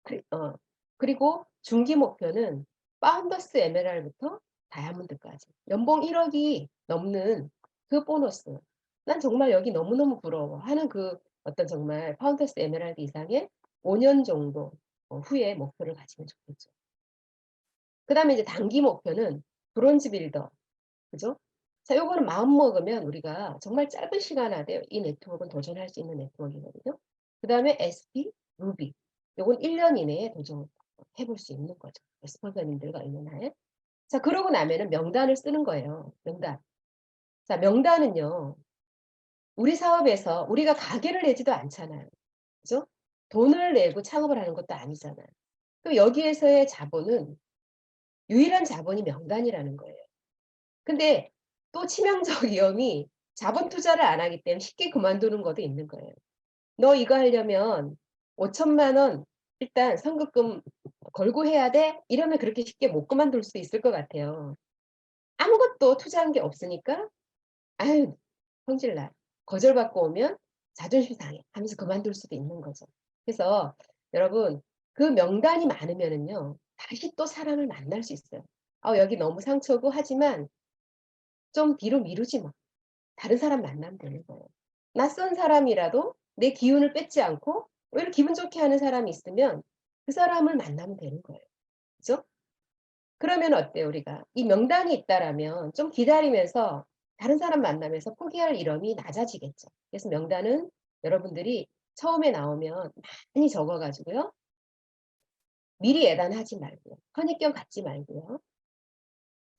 그리 어 그리고 중기 목표는 파운더스 에메랄드부터 다이아몬드까지 연봉 1억이 넘는 그 보너스. '난 정말 여기 너무너무 부러워.' 하는 어떤 정말 파운더스 에메랄드 이상의 5년 정도 후에 목표를 가지면 좋겠죠. 그다음에 이제 단기 목표는 브론즈 빌더 그죠? 자, 요거는 마음먹으면 우리가 정말 짧은 시간 안에 이 네트워크는 도전할 수 있는 네트워크거든요. 그다음에 SP, 루비. 요건 1년 이내에 도전해 볼 수 있는 거죠, 스폰서님들과 있는 한에. 자, 그러고 나면은 명단을 쓰는 거예요, 명단. 자, 명단은요, 우리 사업에서 우리가 가게를 내지도 않잖아요. 그죠? 돈을 내고 창업을 하는 것도 아니잖아요. 그럼 여기에서의 자본은 유일한 자본이 명단이라는 거예요. 근데 또 치명적 위험이 자본 투자를 안 하기 때문에 쉽게 그만두는 것도 있는 거예요. "너 이거 하려면 5천만 원 일단 선급금 걸고 해야 돼." 이러면 그렇게 쉽게 못 그만둘 수 있을 것 같아요. 아무것도 투자한 게 없으니까 "아유 성질 나. 거절받고 오면 자존심 상해." 하면서 그만둘 수도 있는 거죠. 그래서 여러분, 그 명단이 많으면은요, 다시 또 사람을 만날 수 있어요. 여기 너무 상처고 하지만 좀 뒤로 미루지 뭐. 다른 사람 만나면 되는 거예요. 낯선 사람이라도 내 기운을 뺏지 않고 오히려 기분 좋게 하는 사람이 있으면 그 사람을 만나면 되는 거예요. 그죠? 그러면 어때요, 우리가? 이 명단이 있다라면 좀 기다리면서 다른 사람 만나면서 포기할 위험이 낮아지겠죠. 그래서 명단은 여러분들이 처음에 나오면 많이 적어 가지고요, 미리 예단하지 말고요. 선입견 갖지 말고요.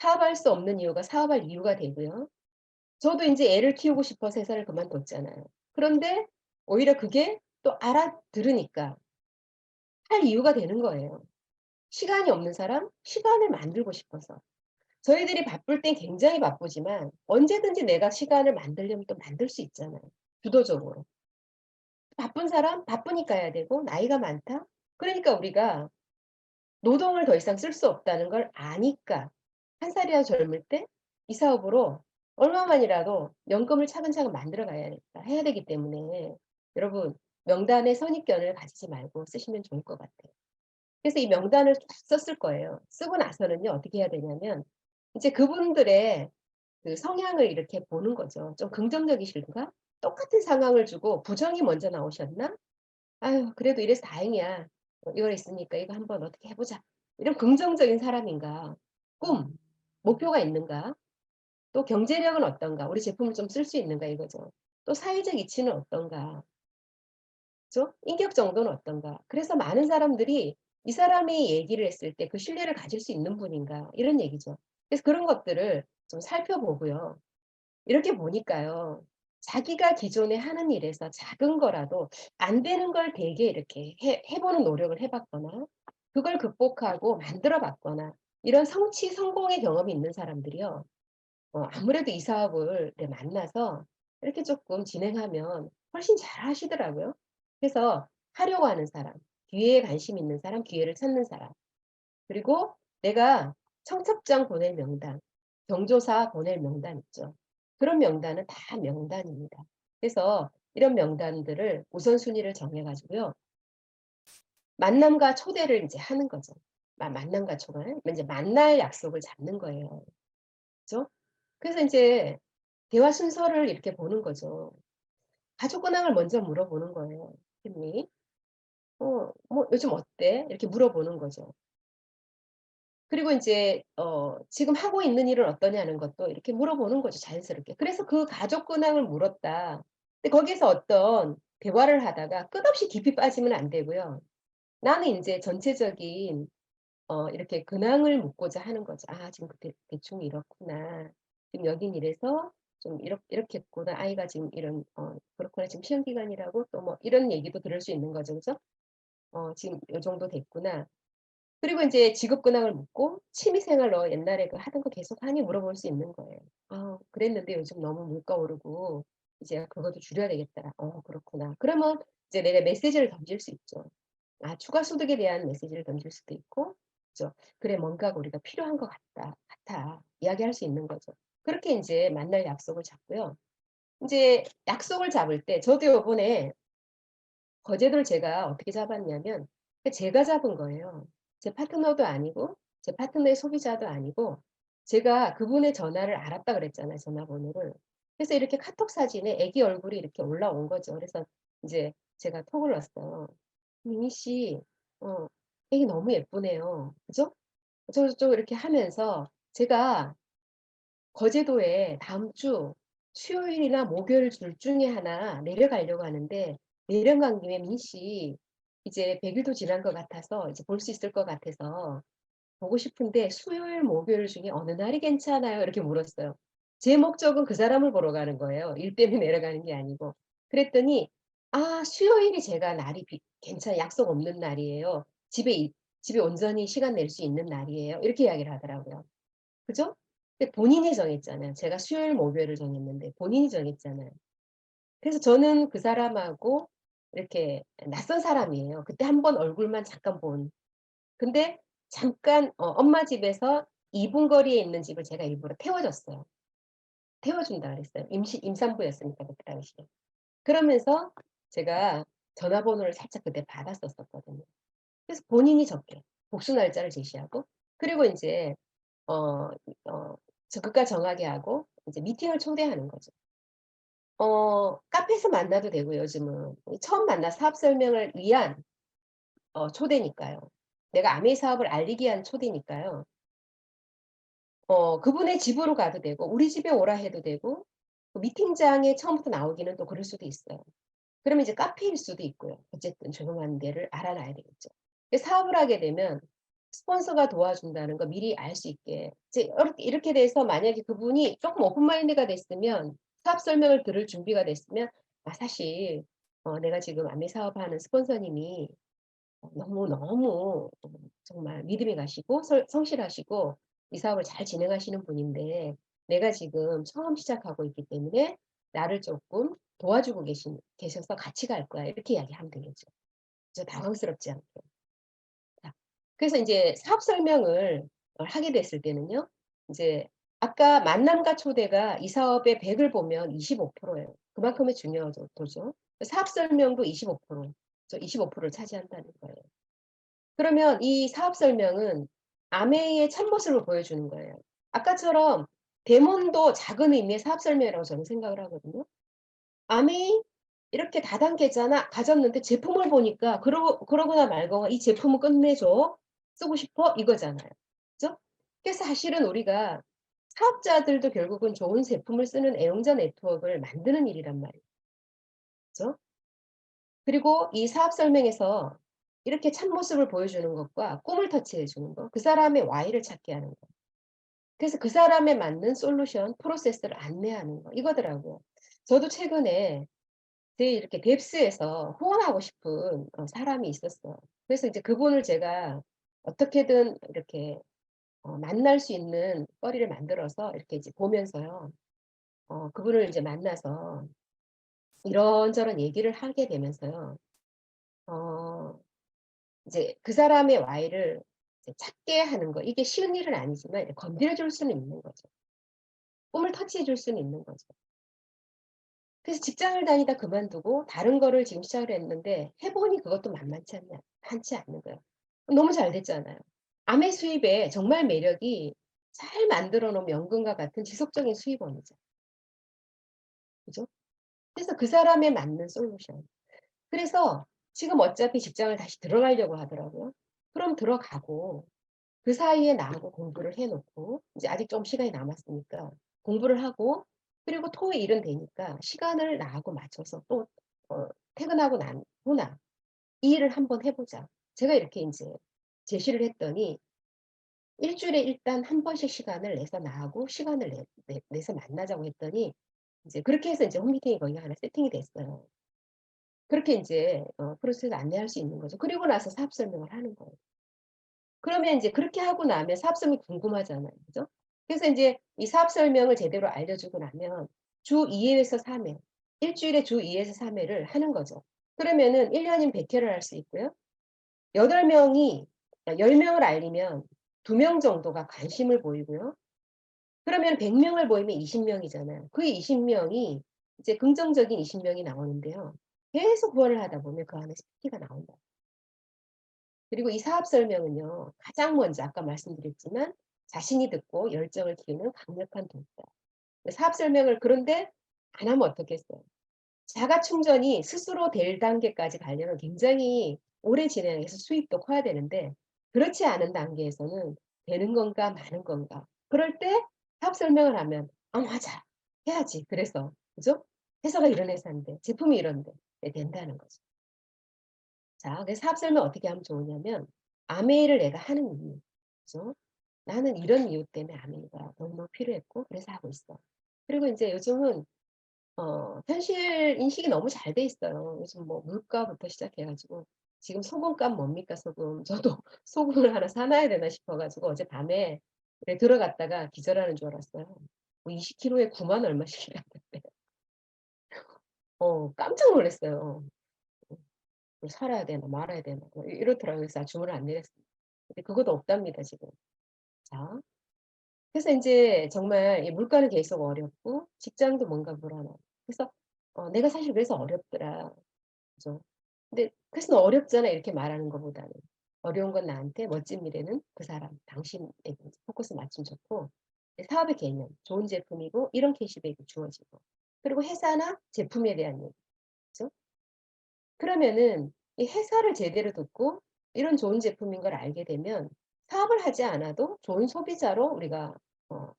사업할 수 없는 이유가 사업할 이유가 되고요. 저도 인제 애를 키우고 싶어서 회사를 그만뒀잖아요. 그런데 오히려 그게 또 알아들으니까 할 이유가 되는 거예요. 시간이 없는 사람, 시간을 만들고 싶어서. 저희들이 바쁠 땐 굉장히 바쁘지만 언제든지 내가 시간을 만들려면 또 만들 수 있잖아요, 주도적으로. 바쁜 사람 바쁘니까 해야 되고 나이가 많다? 그러니까 우리가 노동을 더 이상 쓸 수 없다는 걸 아니까 한 살이라도 젊을 때 이 사업으로 얼마만이라도 연금을 차근차근 만들어 가야겠다 해야 되기 때문에 여러분, 명단에 선입견을 가지지 말고 쓰시면 좋을 것 같아요. 그래서 이 명단을 쫙 썼을 거예요. 쓰고 나서는요, 어떻게 해야 되냐면 이제 그분들의 그 성향을 이렇게 보는 거죠. 좀 긍정적이실까? 똑같은 상황을 주고 부정이 먼저 나오셨나? "아유 그래도 이래서 다행이야. 이거 있으니까 이거 한번 어떻게 해 보자." 이런 긍정적인 사람인가? 꿈, 목표가 있는가? 또 경제력은 어떤가? 우리 제품을 좀 쓸 수 있는가 이거죠. 또 사회적 이치는 어떤가? 그죠? 인격 정도는 어떤가? 그래서 많은 사람들이 이 사람이 얘기를 했을 때 그 신뢰를 가질 수 있는 분인가? 이런 얘기죠. 그래서 그런 것들을 좀 살펴보고요. 이렇게 보니까요, 자기가 기존에 하는 일에서 작은 거라도 안 되는 걸 되게 이렇게 해 보는 노력을 해 봤거나 그걸 극복하고 만들어 봤거나 이런 성취 성공의 경험이 있는 사람들이요, 아무래도 이 사업을 만나서 이렇게 쪼끔 진행하면 훨씬 잘하시더라고요. 그래서 하려고 하는 사람, 기회에 관심 있는 사람, 기회를 찾는 사람, 그리고 내가 청첩장 보낼 명단, 경조사 보낼 명단 있죠. 그런 명단은 다 명단입니다. 그래서 이런 명단들을 우선순위를 정해 가지고요, 만남과 초대를 인제 하는 거죠. 만남과 초대. 인제 만날 약속을 잡는 거예요. 그죠? 그래서 인제 대화 순서를 이렇게 보는 거죠. 가족 근황을 먼저 물어보는 거예요, 흔히. "뭐 요즘 어때?" 이렇게 물어보는 거죠. 그리고 인제 지금 하고 있는 일은 어떠냐는 것도 이렇게 물어보는 거죠, 자연스럽게. 그래서 그 가족 근황을 물었다. 근데 거기서 어떤 대화를 하다가 끝없이 깊이 빠지면 안 되고요. 나는 인제 전체적인 이렇게 근황을 묻고자 하는 거죠. '아 지금 그 대충 이렇구나. 지금 여긴 이래서 좀 이렇게 했구나. 아이가 지금 이런 그렇구나. 지금 시험 기간이라고.' 또 뭐 이런 얘기도 들을 수 있는 거죠. 그죠? '지금 요 정도 됐구나.' 그리고 인제 직업 근황을 묻고 취미 생활 너 옛날에 그 하던 거 계속하니? 물어볼 수 있는 거예요. "아 그랬는데 요즘 너무 물가 오르고 이제 그것도 줄여야 되겠더라." 그렇구나." 그러면 이제 내가 메시지를 던질 수 있죠. 추가 소득에 대한 메시지를 던질 수도 있고, 그죠. "그래 뭔가가 우리가 필요한 것 같아." 이야기할 수 있는 거죠. 그렇게 인제 만날 약속을 잡고요. 인제 약속을 잡을 때 저도 요번에 거제도를 제가 어떻게 잡았냐면 제가 잡은 거예요. 제 파트너도 아니고 제 파트너의 소비자도 아니고 제가 그분의 전화를 알았다 그랬잖아요, 전화번호를. 그래서 이렇게 카톡 사진에 애기 얼굴이 이렇게 올라온 거죠. 그래서 인제 제가 톡을 넣었어요. "미미 씨, 어 애기 너무 예쁘네요." 그죠? 어쩌고저쩌고 이렇게 하면서 제가 거제도에 다음 주 수요일이나 목요일 둘 중에 하나 내려가려고 하는데, 내려간 김에 민 씨 이제 100 일도 지난 것 같아서 이제 볼 수 있을 것 같아서 보고 싶은데 수요일, 목요일 중에 어느 날이 괜찮아요? 이렇게 물었어요. 제 목적은 그 사람을 보러 가는 거예요. 일 때문에 내려가는 게 아니고. 그랬더니 "아 수요일이 제가 날이 약속 없는 날이에요. 집에 온전히 시간 낼 수 있는 날이에요." 이렇게 이야기를 하더라고요. 그죠? 근데 본인이 정했잖아요. 제가 수요일, 목요일을 정했는데 본인이 정했잖아요. 그래서 저는 그 사람하고 이렇게 낯선 사람이에요. 그때 한 번 얼굴만 잠깐 본. 근데 잠깐 엄마 집에서 2분 거리에 있는 집을 제가 일부러 태워 줬어요. 태워 준다 그랬어요. 임산부였으니까 그때 당시에. 그러면서 제가 전화번호를 살짝 그때 받았었거든요. 그래서 본인이 적게 복수 날짜를 제시하고, 그리고 인제 어 적극과 정하게 하고 이제 미팅을 초대하는 거죠. 카페에서 만나도 되고요 요즘은. 처음 만나 사업 설명을 위한 초대니까요. 내가 아메 사업을 알리기 위한 초대니까요. 그분의 집으로 가도 되고 우리 집에 오라 해도 되고, 그 미팅장에 처음부터 나오기는 또 그럴 수도 있어요. 그러면 이제 카페일 수도 있고요. 어쨌든 조용한 데를 알아놔야 되겠죠. 사업을 하게 되면 스폰서가 도와준다는 거 미리 알 수 있게 이제 이렇게 돼서 만약에 그분이 쪼끔 오픈 마인드가 됐으면, 사업 설명을 들을 준비가 됐으면 "아 사실 내가 지금 안매 사업하는 스폰서님이 너무 정말 믿음이 가시고 성실하시고 이 사업을 잘 진행하시는 분인데, 내가 지금 처음 시작하고 있기 때문에 나를 쪼끔 도와주고 계셔서 같이 갈 거야." 이렇게 이야기하면 되겠죠. 그죠? 당황스럽지 않게. 자, 그래서 인제 사업 설명을 하게 됐을 때는요. 인제 아까 만남과 초대가 이 사업의 100을 보면 25% 예요. 그만큼의 중요도죠. 사업 설명도 25%, 25%를 차지한다는 거예요. 그러면 이 사업 설명은 아메이의 참모습을 보여주는 거예요. 아까처럼 데몬도 작은 의미의 사업 설명이라고 저는 생각을 하거든요. 아메이 이렇게 다단계잖아. 가졌는데 제품을 보니까 그러거나 말거나 "이 제품은 끝내줘. 쓰고 싶어." 이거잖아요. 그죠? 그래서 사실은 우리가 사업자들도 결국은 좋은 제품을 쓰는 애용자 네트워크를 만드는 일이란 말이죠. 그죠? 그리고 이 사업 설명에서 이렇게 참모습을 보여주는 것과 꿈을 터치해 주는 거, 그 사람의 Y를 찾게 하는 거. 그래서 그 사람에 맞는 솔루션, 프로세스를 안내하는 거 이거더라고요. 저도 최근에 제 이렇게 뎁스에서 후원하고 싶은 사람이 있었어요. 그래서 이제 그분을 제가 어떻게든 이렇게 만날 수 있는 거리를 만들어서 이렇게 이제 보면서요. 그분을 이제 만나서 이런저런 얘기를 하게 되면서요. 어 이제 그 사람의 Y를 이제 찾게 하는 거, 이게 쉬운 일은 아니지만 이제 건드려 줄 수는 있는 거죠. 꿈을 터치해 줄 수는 있는 거죠. 그래서 직장을 다니다 그만두고 다른 거를 지금 시작을 했는데 해 보니 그것도 만만치 않는 거예요. 너무 잘 됐잖아요. 아매 수입에 정말 매력이 잘 만들어 놓은 연금과 같은 지속적인 수입원이죠. 그죠? 그래서 그 사람에 맞는 솔루션. 그래서 지금 어차피 직장을 다시 들어가려고 하더라고요. 그럼 들어가고 그 사이에 나하고 공부를 해 놓고 이제 아직 좀 시간이 남았으니까 공부를 하고, 그리고 토일은 되니까 시간을 나하고 맞춰서 또 퇴근하고 난 후나 "이 일을 한번 해 보자." 제가 이렇게 인제 제시를 했더니 일 주일에 일단 한 번씩 시간을 내서 나하고 시간을 내서 만나자고 했더니 이제 그렇게 해서 인제 홈미팅이 거기가 하나 세팅이 됐어요. 그렇게 인제 프로세스를 안내할 수 있는 거죠. 그리고 나서 사업 설명을 하는 거예요. 그러면 인제 그렇게 하고 나면 사업 설명이 궁금하잖아요. 그죠? 그래서 인제 이 사업 설명을 제대로 알려주고 나면 주 2 회에서 3 회, 일 주일에 주 2 회에서 3 회를 하는 거죠. 그러면은 1 년이면 100 회를 할 수 있고요. 8 명이 10 명을 알리면 2명 정도가 관심을 보이고요. 그러면 100 명을 보이면 20 명이잖아요. 그 20 명이 이제 긍정적인 20 명이 나오는데요. 계속 후원을 하다 보면 그 안에서 PT가 나온다. 그리고 이 사업 설명은요. 가장 먼저 아까 말씀드렸지만 자신이 듣고 열정을 키우는 강력한 도구다. 사업 설명을 그런데 안 하면 어떻겠어요. 자가 충전이 스스로 될 단계까지 가려면 굉장히 오래 진행해서 수입도 커야 되는데, 그렇지 않은 단계에서는 되는 건가 마는 건가. 그럴 때 사업 설명을 하면 "아 맞아. 해야지." 그래서. 그죠? 회사가 이런 회사인데 제품이 이런데. 네 된다는 거죠. 자 그래서 사업 설명 어떻게 하면 좋으냐면 아메이를 내가 하는 이유. 그죠? 나는 이런 이유 때문에 아메이가 너무너무 필요했고 그래서 하고 있어. 그리고 인제 요즘은 현실 인식이 너무 잘 돼 있어요. 요즘 뭐 물가부터 시작해 가지고 지금 소금값 뭡니까 소금. 저도 소금을 하나 사 놔야 되나 싶어 가지고 어젯밤에 네 들어갔다가 기절하는 줄 알았어요. 뭐 20 킬로에 9만 얼마씩이라는데. 깜짝 놀랐어요. 어 이걸 살아야 되나 말아야 되나 뭐 이렇더라고요. 그래서 주문을 안 내렸습니다. 근데 그것도 없답니다 지금. 자 그래서 인제 정말 이 물가는 계속 어렵고 직장도 뭔가 불안하고 그래서 '내가 사실 그래서 어렵더라.' 그죠. 근데 "그래서 어렵잖아." 이렇게 말하는 것보다는 어려운 건 나한테 멋진 미래는 그 사람 당신에게 이제 포커스 맞추면 좋고 사업의 개념, 좋은 제품이고 이런 캐시백이 주어지고 그리고 회사나 제품에 대한 얘기 그죠. 그러면은 이 회사를 제대로 듣고 이런 좋은 제품인 걸 알게 되면 사업을 하지 않아도 좋은 소비자로 우리가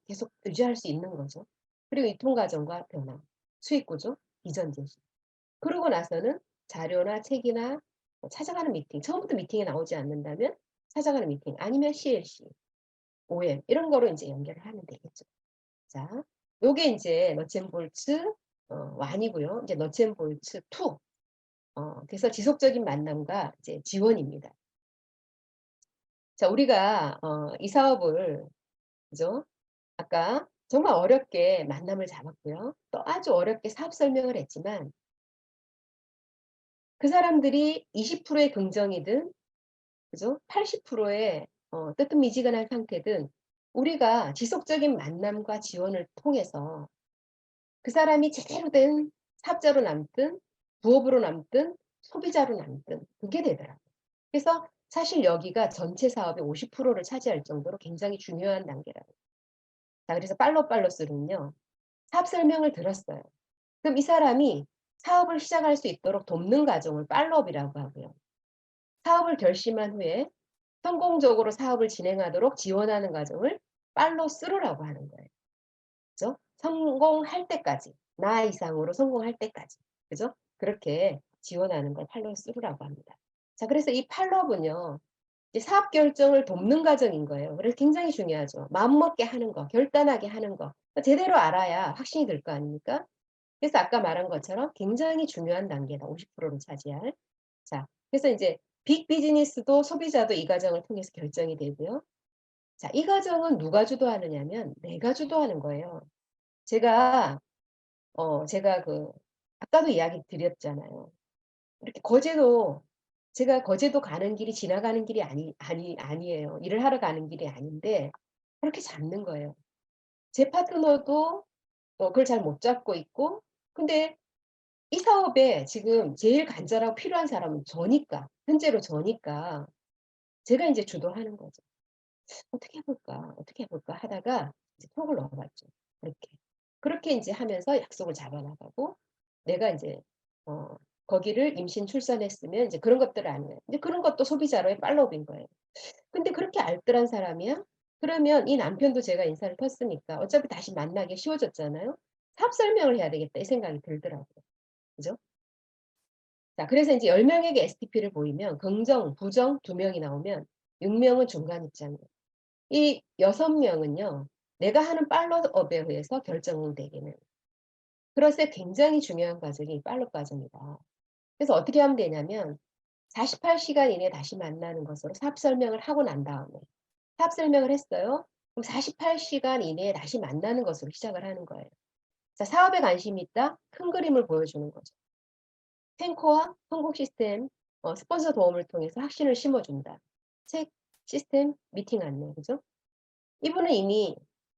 계속 유지할 수 있는 거죠. 그리고 유통 과정과 변화, 수익 구조, 비전 제시. 그러고 나서는 자료나 책이나 찾아가는 미팅, 처음부터 미팅에 나오지 않는다면 찾아가는 미팅 아니면 CLC, OM 이런 거로 인제 연결을 하면 되겠죠. 자 요게 인제 너츠 앤 볼츠 1 이고요. 이제 너츠 앤 볼츠 2 그래서 지속적인 만남과 이제 지원입니다. 자 우리가 이 사업을 그죠? 아까 정말 어렵게 만남을 잡았고요. 또 아주 어렵게 사업 설명을 했지만 그 사람들이 20%의 긍정이든 그죠? 80%의 뜨뜻미지근한 상태든 우리가 지속적인 만남과 지원을 통해서 그 사람이 제대로 된 사업자로 남든 부업으로 남든 소비자로 남든 그게 되더라고요. 그래서 사실 여기가 전체 사업의 50%를 차지할 정도로 굉장히 중요한 단계라고. 자 그래서 팔로우스루는요. 사업 설명을 들었어요. 그럼 이 사람이 사업을 시작할 수 있도록 돕는 과정을 팔로업이라고 하고요. 사업을 결심한 후에 성공적으로 사업을 진행하도록 지원하는 과정을 팔로우 스루라고 하는 거예요. 그죠? 성공할 때까지, 나 이상으로 성공할 때까지. 그죠? 그렇게 지원하는 걸 팔로우 스루라고 합니다. 자 그래서 이 팔로업은요. 이제 사업 결정을 돕는 과정인 거예요. 그래서 굉장히 중요하죠. 마음먹게 하는 거, 결단하게 하는 거. 제대로 알아야 확신이 들 거 아닙니까? 그래서 아까 말한 것처럼 굉장히 중요한 단계다. 50%를 차지할. 자, 그래서 인제 빅 비즈니스도 소비자도 이 과정을 통해서 결정이 되고요. 자, 이 과정은 누가 주도하느냐면 내가 주도하는 거예요. 제가 제가 아까도 이야기 드렸잖아요. 이렇게 거제도 제가 거제도 가는 길이 지나가는 길이 아니에요. 일을 하러 가는 길이 아닌데 그렇게 잡는 거예요. 제 파트너도 그걸 잘 못 잡고 있고 근데 이 사업에 지금 제일 간절하고 필요한 사람은 저니까. 현재로 저니까 제가 인제 주도하는 거죠. '어떻게 해 볼까? 어떻게 해 볼까?' 하다가 이제 톡을 넣어 봤죠. 그렇게. 그렇게 인제 하면서 약속을 잡아 나가고 내가 인제 어 거기를 임신 출산했으면 이제 그런 것들을 아는 거예요. 근데 그런 것도 소비자로의 팔로업인 거예요. 근데 그렇게 알뜰한 사람이야? 그러면 이 남편도 제가 인사를 텄으니까 어차피 다시 만나기 쉬워졌잖아요. '사업 설명을 해야 되겠다.' 이 생각이 들더라고요. 그죠? 자 그래서 인제 10 명에게 STP를 보이면 긍정, 부정 2 명이 나오면 6 명은 중간 입장이에요. 이 6 명은요. 내가 하는 팔로업에 의해서 결정되게 되는 그래서 굉장히 중요한 과정이 이 팔로업 과정이다. 그래서 어떻게 하면 되냐면 48 시간 이내에 다시 만나는 것으로 사업 설명을 하고 난 다음에 사업 설명을 했어요. 그럼 48 시간 이내에 다시 만나는 것으로 시작을 하는 거예요. 자 사업에 관심이 있다? 큰 그림을 보여주는 거죠. 탱커와 성공 시스템 스폰서 도움을 통해서 확신을 심어준다. 책, 시스템, 미팅 안내. 그죠? 이분은 이미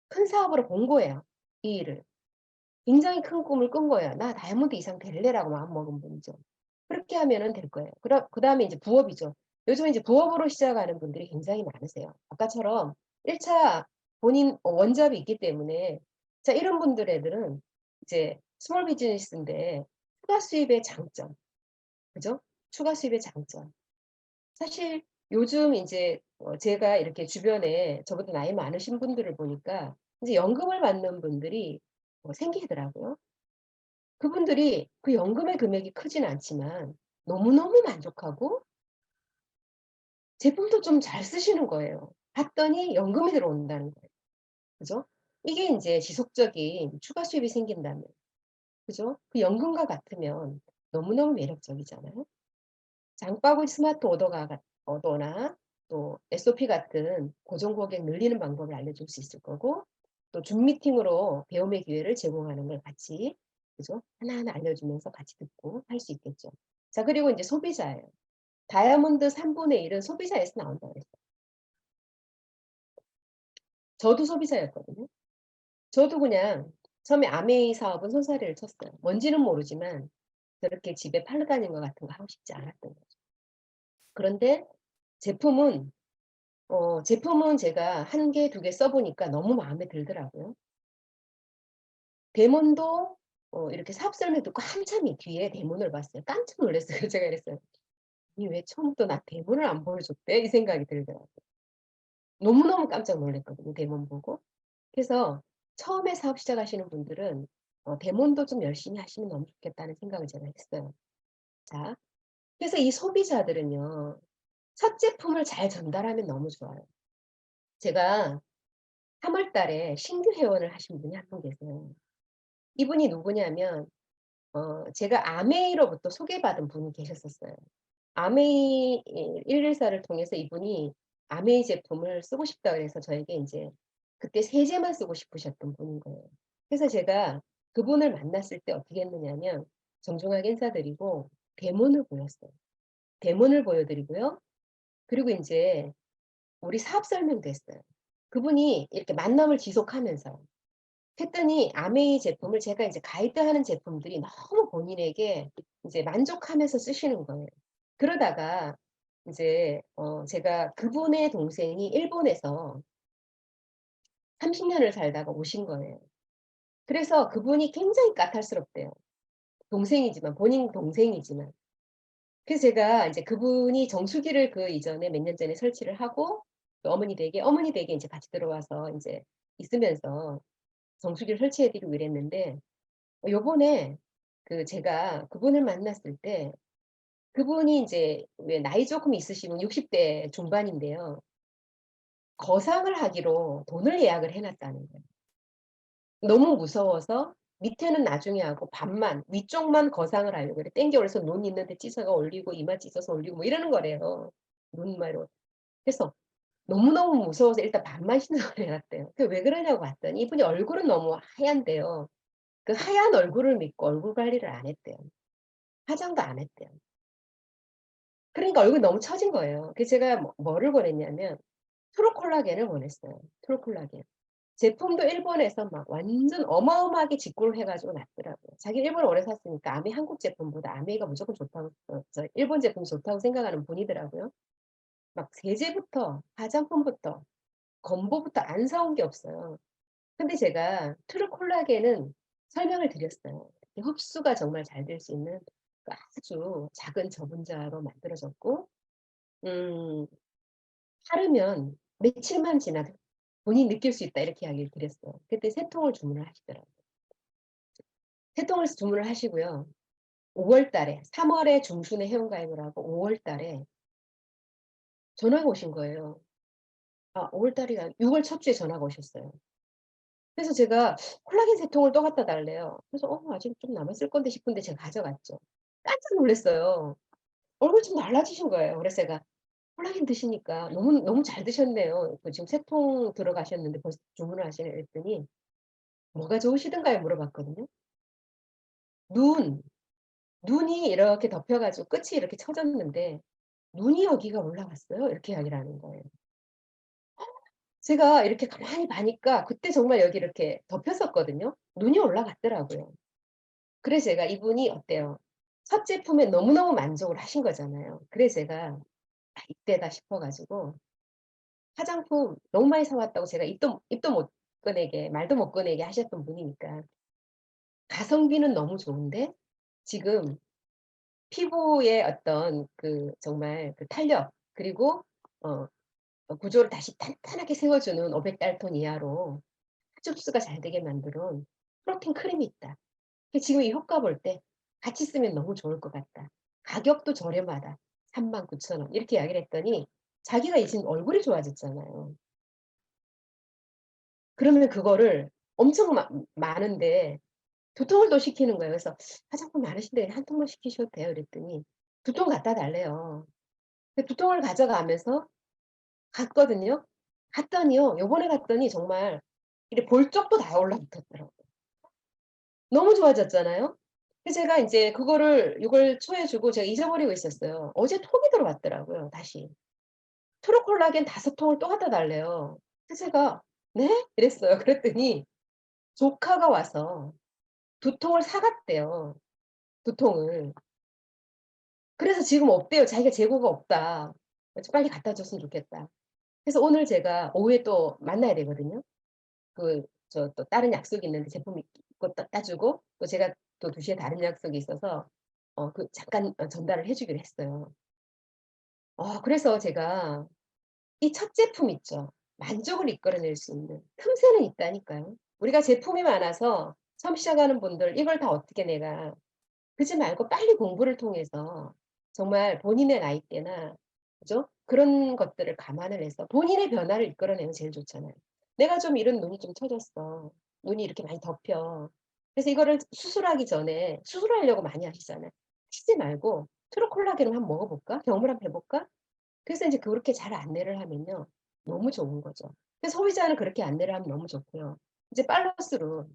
큰 사업으로 본 거예요, 이 일을. 굉장히 큰 꿈을 꾼 거예요. '나 다이아몬드 이상 될래.'라고 마음먹은 분이죠. 그렇게 하면은 될 거예요. 그다음에 이제 부업이죠. 요즘에 이제 부업으로 시작하는 분들이 굉장히 많으세요. 아까처럼 1차 본인 원잡이 있기 때문에 자 이런 분들애들은 이제 스몰 비즈니스인데 추가 수입의 장점 그죠? 추가 수입의 장점. 사실 요즘 인제 제가 이렇게 주변에 저보다 나이 많으신 분들을 보니까 이제 연금을 받는 분들이 생기더라고요. 그분들이 그 연금의 금액이 크진 않지만 너무너무 만족하고 제품도 좀 잘 쓰시는 거예요. 봤더니 연금이 들어온다는 거예요. 그죠? 이게 인제 지속적인 추가 수입이 생긴다면, 그죠? 그 연금과 같으면 너무너무 매력적이잖아요. 장바구니 스마트 오더나 또 SOP 같은 고정 고객 늘리는 방법을 알려줄 수 있을 거고, 또 줌 미팅으로 배움의 기회를 제공하는 걸 같이, 그죠? 하나하나 알려주면서 같이 듣고 할 수 있겠죠. 자, 그리고 인제 소비자예요. 다이아몬드 1/3 은 소비자에서 나온다고 그랬어요. 저도 소비자였거든요. 저도 그냥 처음에 아메이 사업은 손사래를 쳤어요. 뭔지는 모르지만 저렇게 집에 팔러 다니는 것 같은 거 하고 싶지 않았던 거죠. 그런데 제품은 제품은 제가 1 개, 2개 써 보니까 너무 마음에 들더라고요. 대문도 이렇게 사업 설명 듣고 한참이 뒤에 대문을 봤어요. 깜짝 놀랐어요. 그래서 제가 이랬어요. '아니 왜 처음부터 나 대문을 안 보여줬대?' 이 생각이 들더라고요. 너무너무 깜짝 놀랐거든요, 대문 보고. 그래서 처음에 사업 시작하시는 분들은 대문도 좀 열심히 하시면 너무 좋겠다는 생각을 제가 했어요. 자, 그래서 이 소비자들은요, 첫 제품을 잘 전달하면 너무 좋아요. 제가 3월 달에 신규 회원을 하신 분이 한 분 계세요. 이분이 누구냐면 제가 아메이로부터 소개받은 분이 계셨었어요. 아메이 114를 통해서 이분이 아메이 제품을 쓰고 싶다 그래서 저에게 인제 그때 세제만 쓰고 싶으셨던 분인 거예요. 그래서 제가 그분을 만났을 때 어떻게 했느냐면 정중하게 인사드리고 대문을 보였어요. 대문을 보여 드리고요. 그리고 인제 우리 사업 설명도 했어요. 그분이 이렇게 만남을 지속하면서요. 했더니 아메이 제품을 제가 이제 가이드하는 제품들이 너무 본인에게 이제 만족하면서 쓰시는 거예요. 그러다가 이제 제가 그분의 동생이 일본에서 30 년을 살다가 오신 거예요. 그래서 그분이 굉장히 까탈스럽대요. 동생이지만, 본인 동생이지만. 그래서 제가 이제 그분이 정수기를 그 이전에 몇 년 전에 설치를 하고 또 어머니 댁에 인제 같이 들어와서 인제 있으면서 정수기를 설치해 드리고 이랬는데, 요번에 제가 그분을 만났을 때 그분이 인제 왜 나이 쪼끔 있으신 60대 중반인데요. 거상을 하기로 돈을 예약을 해 놨다는 거예요. 너무 무서워서 밑에는 나중에 하고 반만 위쪽만 거상을 하려고 그래. 땡겨 올려서 눈 있는데 찢어서 올리고 이마 찢어서 올리고 뭐 이러는 거래요. 눈마로. 그래서 너무너무 무서워서 일단 반만 신청을 해 놨대요. 그 왜 그러냐고 봤더니 이분이 얼굴은 너무 하얀데요. 그 하얀 얼굴을 믿고 얼굴 관리를 안 했대요. 화장도 안 했대요. 그러니까 얼굴이 너무 처진 거예요. 그래서 제가 뭐를 보냈냐면 트루 콜라겐을 보냈어요. 트루 콜라겐. 제품도 일본에서 막 완전 어마어마하게 직구를 해 가지고 놨더라고요. 자기는 일본을 오래 샀으니까 아메이 한국 제품보다 아메이가 무조건 좋다고 일본 제품이 좋다고 생각하는 분이더라고요. 막 세제부터 화장품부터 건보부터 안 사온 게 없어요. 근데 제가 트루 콜라겐은 설명을 드렸어요. 흡수가 정말 잘 될 수 있는 그 아주 작은 저분자로 만들어졌고 음 바르면 며칠만 지나도 본인이 느낄 수 있다 이렇게 이야기를 드렸어요. 그때 3 통을 주문을 하시더라고요. 3 통을 주문을 하시고요. 5월 달에 3 월에 중순에 회원가입을 하고 5월 달에 전화가 오신 거예요. 아 5월 달이 아니고 6월 첫 주에 전화가 오셨어요. 그래서 제가 콜라겐 3 통을 또 갖다 달래요. 그래서 아직 좀 남았을 건데 싶은데 제가 가져갔죠. 깜짝 놀랐어요. 얼굴이 좀 달라지신 거예요. 그래서 제가 콜라겐 드시니까 너무 너무 잘 드셨네요. 지금 3통 들어가셨는데 벌써 주문을 하시네 그랬더니 "뭐가 좋으시던가요?" 물어봤거든요. "눈, 눈이 이렇게 덮여 가지고 끝이 이렇게 처졌는데 눈이 여기가 올라갔어요." 이렇게 이야기를 하는 거예요. 제가 이렇게 가만히 봐니까 그때 정말 여기 이렇게 덮였었거든요. 눈이 올라갔더라고요. 그래서 제가 이분이 어때요? 첫 제품에 너무너무 만족을 하신 거잖아요. 그래서 제가 '아 이때다.' 싶어 가지고 화장품 너무 많이 사 왔다고 제가 입도 못 꺼내게 말도 못 꺼내게 하셨던 분이니까 가성비는 너무 좋은데 지금 피부의 어떤 정말 탄력 그리고 어 구조를 다시 탄탄하게 세워주는 500 달톤 이하로 흡수가 잘 되게 만드는 프로틴 크림이 있다. 지금 이 효과 볼 때 같이 쓰면 너무 좋을 것 같다. 가격도 저렴하다. 39,000원 이렇게 이야기를 했더니 자기가 이 지금 얼굴이 좋아졌잖아요. 그러면 그거를 엄청 많은데 두 통을 더 시키는 거예요. 그래서 "화장품 많으신데 한 통만 시키셔도 돼요." 그랬더니 두 통 갖다 달래요. 근데 두 통을 가져가면서 갔거든요. 갔더니요. 요번에 갔더니 정말 이렇게 볼 적도 다 올라붙었더라고요. 너무 좋아졌잖아요. 그래서 제가 인제 그거를 요걸 초에 주고 제가 잊어버리고 있었어요. 어제 톡이 들어왔더라고요 다시. 트루콜라겐 5 통을 또 갖다 달래요. 그래서 제가 "네?" 이랬어요. 그랬더니 조카가 와서 2 통을 사 갔대요, 2 통을. 그래서 지금 없대요. 자기가 재고가 없다. 그래서 "빨리 갖다 줬으면 좋겠다." 그래서 오늘 제가 오후에 또 만나야 되거든요. 또 다른 약속이 있는데 제품 거 따주고 또 제가 또 2 시에 다른 약속이 있어서 잠깐 전달을 해 주기로 했어요. 그래서 제가 이 첫 제품 있죠. 만족을 이끌어낼 수 있는 틈새는 있다니까요. 우리가 제품이 많아서 처음 시작하는 분들 이걸 다 어떻게 내가 그러지 말고 빨리 공부를 통해서 정말 본인의 나이대나 그죠? 그런 것들을 감안을 해서 본인의 변화를 이끌어내면 제일 좋잖아요. 내가 좀 이런 눈이 좀 처졌어. 눈이 이렇게 많이 덮여. 그래서 이거를 수술하기 전에 수술하려고 많이 하시잖아요. 하시지 말고 트루콜라겐을 한번 먹어 볼까? 경험을 한번 해 볼까? 그래서 인제 그렇게 잘 안내를 하면요. 너무 좋은 거죠. 그래서 소비자는 그렇게 안내를 하면 너무 좋고요. 이제 팔로스루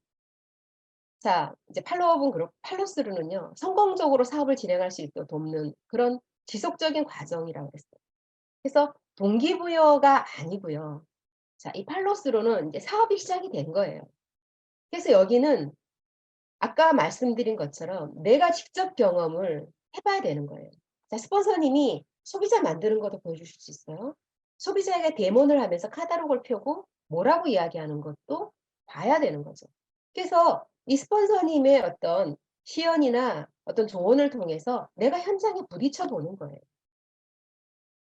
자 이제 팔로업은 팔로스루는요. 성공적으로 사업을 진행할 수 있도록 돕는 그런 지속적인 과정이라고 그랬어요. 그래서 동기부여가 아니고요. 자 이 팔로스루는 인제 사업이 시작이 된 거예요. 그래서 여기는 아까 말씀드린 것처럼 내가 직접 경험을 해 봐야 되는 거예요. 자 스폰서님이 소비자 만드는 것도 보여주실 수 있어요. 소비자에게 데모를 하면서 카탈로그를 펴고 뭐라고 이야기하는 것도 봐야 되는 거죠. 그래서 이 스폰서님의 어떤 시연이나 어떤 조언을 통해서 내가 현장에 부딪혀 보는 거예요.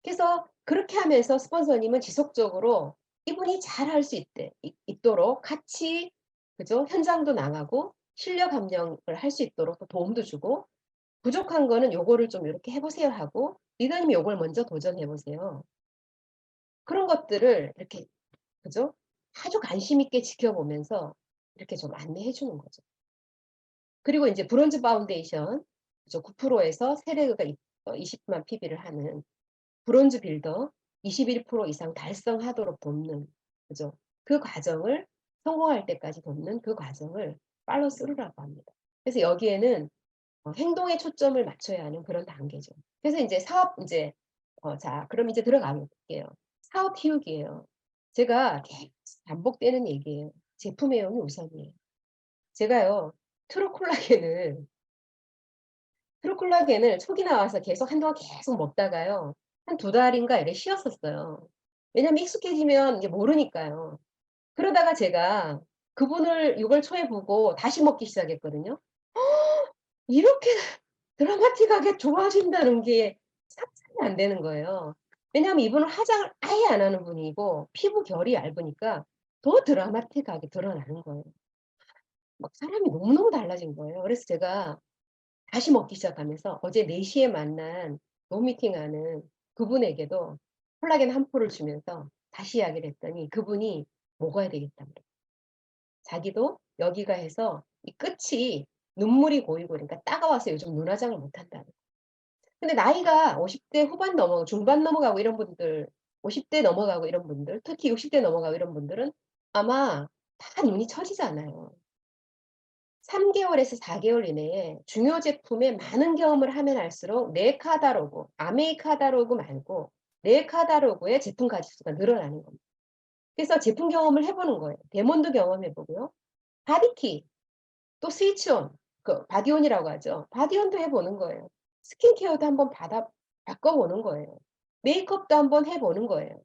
그래서 그렇게 하면서 스폰서님은 지속적으로 이분이 잘할 수 있도록 같이 그죠? 현장도 나가고 실력 함량을 할 수 있도록 또 도움도 주고 부족한 거는 "요거를 좀 요렇게 해 보세요." 하고 "리더님이 요걸 먼저 도전해 보세요." 그런 것들을 이렇게 그죠? 아주 관심 있게 지켜보면서 이렇게 좀 안내해 주는 거죠. 그리고 인제 브론즈 파운데이션 그죠? 9% 에서 세례가 20만 PB를 하는 브론즈 빌더 21% 이상 달성하도록 돕는 그죠? 그 과정을 성공할 때까지 돕는 그 과정을 팔로우 스루라고 합니다. 그래서 여기에는 행동에 초점을 맞춰야 하는 그런 단계죠. 그래서 인제 사업 인제 자 그럼 이제 들어가 볼게요. 사업 키우기예요. 제가 계속 반복되는 얘기예요. 제품 애용이 우선이에요. 제가요 트루콜라겐을 트루콜라겐을 촉이 나와서 계속 한동안 계속 먹다가요. 한 2달인가 이렇게 쉬었었어요. 왜냐면 익숙해지면 이제 모르니까요. 그러다가 제가 그분을 6월 초에 보고 다시 먹기 시작했거든요. 이렇게 드라마틱하게 좋아진다는 게 상상이 안 되는 거예요. 왜냐하면 이분은 화장을 아예 안 하는 분이고 피부 결이 얇으니까 더 드라마틱하게 드러나는 거예요. 막 사람이 너무너무 달라진 거예요. 그래서 제가 다시 먹기 시작하면서 어제 4 시에 만난 룸 미팅하는 그분에게도 콜라겐 한 포를 주면서 다시 이야기를 했더니 그분이 먹어야 되겠다고 그래요. 자기도 여기가 해서 이 끝이 눈물이 고이고 그러니까 따가워서 요즘 눈화장을 못 한다는 거예요. 근데 나이가 50대 후반 중반 넘어가고 이런 분들 50대 넘어가고 이런 분들 특히 60대 넘어가고 이런 분들은 아마 다 눈이 처지잖아요. 3 개월에서 4 개월 이내에 중요 제품에 많은 경험을 하면 할수록 내 카탈로그, 아메이 카탈로그 말고 내 카탈로그의 제품 가짓수가 늘어나는 겁니다. 그래서 제품 경험을 해 보는 거예요. 데몬도 경험해 보고요. 바디키 또 스위치온 바디온이라고 하죠. 바디온도 해 보는 거예요. 스킨케어도 한번 바꿔 보는 거예요. 메이크업도 한번 해 보는 거예요.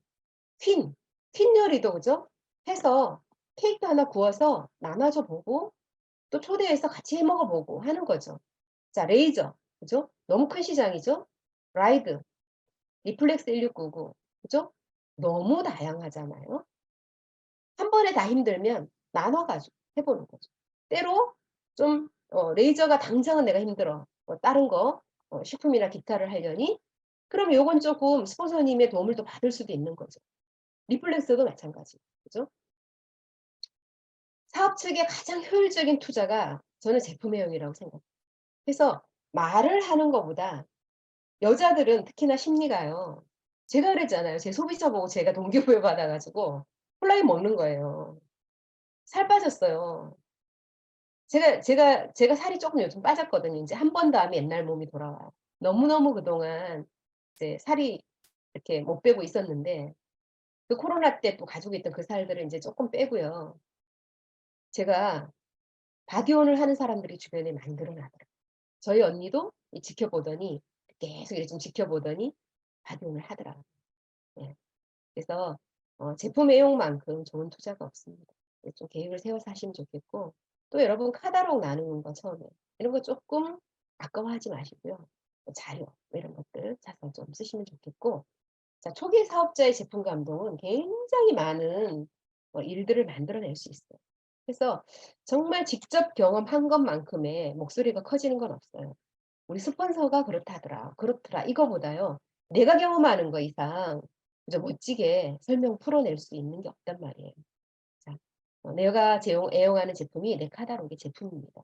퀸 요리도 그죠? 해서 케이크 하나 구워서 나눠줘 보고 또 초대해서 같이 해 먹어 보고 하는 거죠. 자 레이저 그죠? 너무 큰 시장이죠. 라이드, 리플렉스 1699 그죠? 너무 다양하잖아요. 한 번에 다 힘들면 나눠 가지고 해 보는 거죠. 때로 좀 레이저가 당장은 내가 힘들어. 다른 거 식품이나 기타를 하려니 그럼 요건 쪼끔 스폰서님의 도움을 또 받을 수도 있는 거죠. 리플렉서도 마찬가지. 그죠? 사업 측의 가장 효율적인 투자가 저는 제품회용이라고 생각해요. 그래서 말을 하는 것보다 여자들은 특히나 심리가요. 제가 그랬잖아요. 제 소비자 보고 제가 동기부여 받아 가지고 콜라겐 먹는 거예요. 살 빠졌어요. 제가 살이 쪼끔 요즘 빠졌거든요. 인제 한 번 더 하면 옛날 몸이 돌아와요. 너무너무 그동안 이제 살이 이렇게 못 빼고 있었는데 그 코로나 때 또 가지고 있던 그 살들을 인제 쪼끔 빼고요. 제가 바디원을 하는 사람들이 주변에 많이 늘어나더라고요. 저희 언니도 이 지켜보더니 계속 이렇게 좀 지켜보더니 바디원을 하더라고요. 예. 그래서 제품 애용만큼 좋은 투자가 없습니다. 예 좀 계획을 세워서 하시면 좋겠고 또 여러분 카탈로그 나누는 거 처음에 이런 거 쪼끔 아까워하지 마시고요. 자료 이런 것들 자서 좀 쓰시면 좋겠고 자 초기 사업자의 제품 감동은 굉장히 많은 일들을 만들어낼 수 있어요. 그래서 정말 직접 경험한 것만큼의 목소리가 커지는 건 없어요. "우리 스폰서가 그렇다더라. 그렇더라." 이거보다요. 내가 경험하는 거 이상 그죠 멋지게 설명 풀어낼 수 있는 게 없단 말이에요. 자 내가 애용하는 제품이 내 카탈로그의 제품입니다.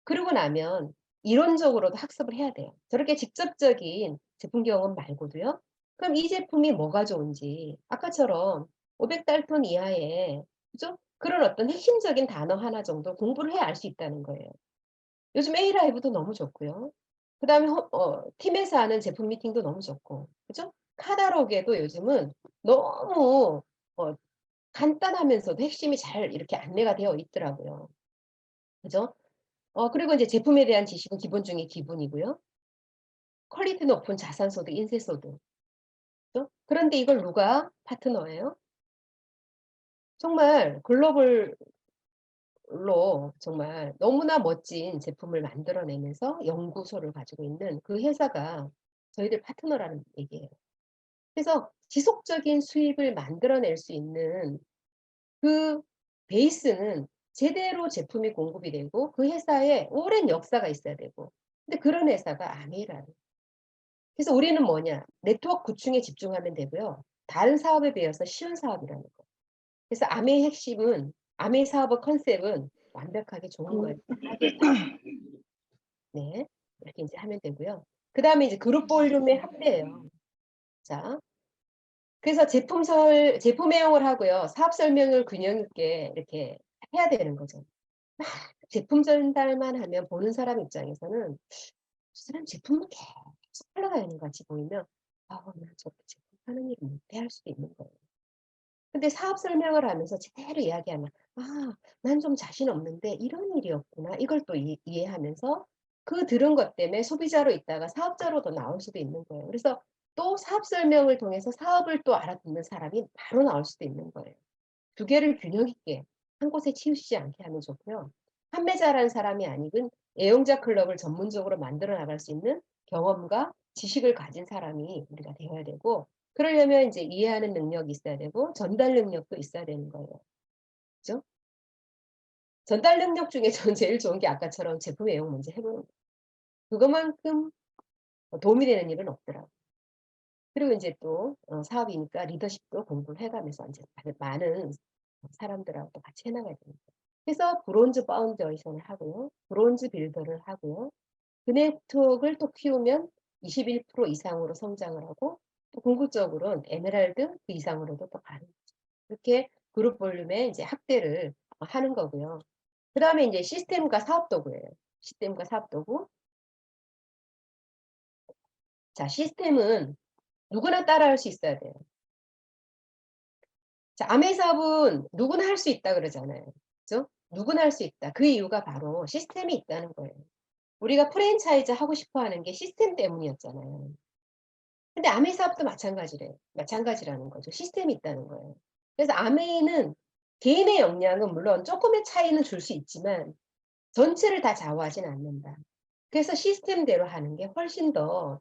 그러고 나면 이론적으로도 학습을 해야 돼요. 저렇게 직접적인 제품 경험 말고도요. 그럼 이 제품이 뭐가 좋은지 아까처럼 500달톤 이하의 그죠? 그런 어떤 핵심적인 단어 하나 정도 공부를 해야 알 수 있다는 거예요. 요즘 A라이브도 너무 좋고요. 그다음에 팀에서 하는 제품 미팅도 너무 좋고 그죠? 카탈로그에도 요즘은 너무 어 간단하면서도 핵심이 잘 이렇게 안내가 되어 있더라고요. 그죠? 그리고 인제 제품에 대한 지식은 기본 중의 기본이고요. 퀄리티 높은 자산소득, 인쇄소득. 그죠? 그런데 이걸 누가 파트너예요? 정말 글로벌로 정말 너무나 멋진 제품을 만들어내면서 연구소를 가지고 있는 그 회사가 저희들 파트너라는 얘기예요. 그래서 지속적인 수입을 만들어낼 수 있는 그 베이스는 제대로 제품이 공급이 되고 그 회사에 오랜 역사가 있어야 되고 근데 그런 회사가 아미라는 그래서 우리는 뭐냐 네트워크 구축에 집중하면 되고요. 다른 사업에 비해서 쉬운 사업이라는 거. 그래서 아미의 핵심은 아미 사업의 컨셉은 완벽하게 좋은 거예요. 하게 잘 네. 이렇게 인제 하면 되고요. 그다음에 이제 그룹 볼륨의 확대예요. 자 그래서 제품 애용을 하고요. 사업 설명을 균형 있게 이렇게 해야 되는 거죠. 막 제품 전달만 하면 보는 사람 입장에서는 '저 사람 제품만 계속 팔러다니는 것 같이 보이면 아 나 저렇게 제품 파는 일을 못해.' 할 수도 있는 거예요. 근데 사업 설명을 하면서 제대로 이야기하면 '아 난 좀 자신 없는데 이런 일이었구나.' 이걸 또 이해하면서 그 들은 것 때문에 소비자로 있다가 사업자로도 나올 수도 있는 거예요. 그래서 또 사업 설명을 통해서 사업을 또 알아듣는 사람이 바로 나올 수도 있는 거예요. 두 개를 균형 있게 한 곳에 치우치지 않게 하면 좋고요. 판매자라는 사람이 아니군 애용자 클럽을 전문적으로 만들어 나갈 수 있는 경험과 지식을 가진 사람이 우리가 되어야 되고 그러려면 인제 이해하는 능력이 있어야 되고 전달 능력도 있어야 되는 거예요. 그죠? 전달 능력 중에 저는 제일 좋은 게 아까처럼 제품 애용 먼저 해 보는 거. 그것만큼 도움이 되는 일은 없더라고요. 그리고 인제 또 사업이니까 리더십도 공부를 해 가면서 인제 많은 사람들하고 또 같이 해 나가야 됩니다. 그래서 브론즈 파운데이션을 하고요. 브론즈 빌더를 하고요. 그 네트워크를 또 키우면 21% 이상으로 성장을 하고 또 궁극적으로는 에메랄드 그 이상으로도 또 가는 거죠. 이렇게 그룹 볼륨의 이제 확대를 하는 거고요. 그다음에 인제 시스템과 사업 도구예요. 시스템과 사업 도구. 자 시스템은 누구나 따라할 수 있어야 돼요. 자 아메 사업은 누구나 할 수 있다 그러잖아요. 그죠? 누구나 할 수 있다. 그 이유가 바로 시스템이 있다는 거예요. 우리가 프랜차이즈 하고 싶어 하는 게 시스템 때문이었잖아요. 근데 아메 사업도 마찬가지래요. 마찬가지라는 거죠. 시스템이 있다는 거예요. 그래서 아메이는 개인의 역량은 물론 쪼끔의 차이는 줄 수 있지만 전체를 다 좌우하진 않는다. 그래서 시스템대로 하는 게 훨씬 더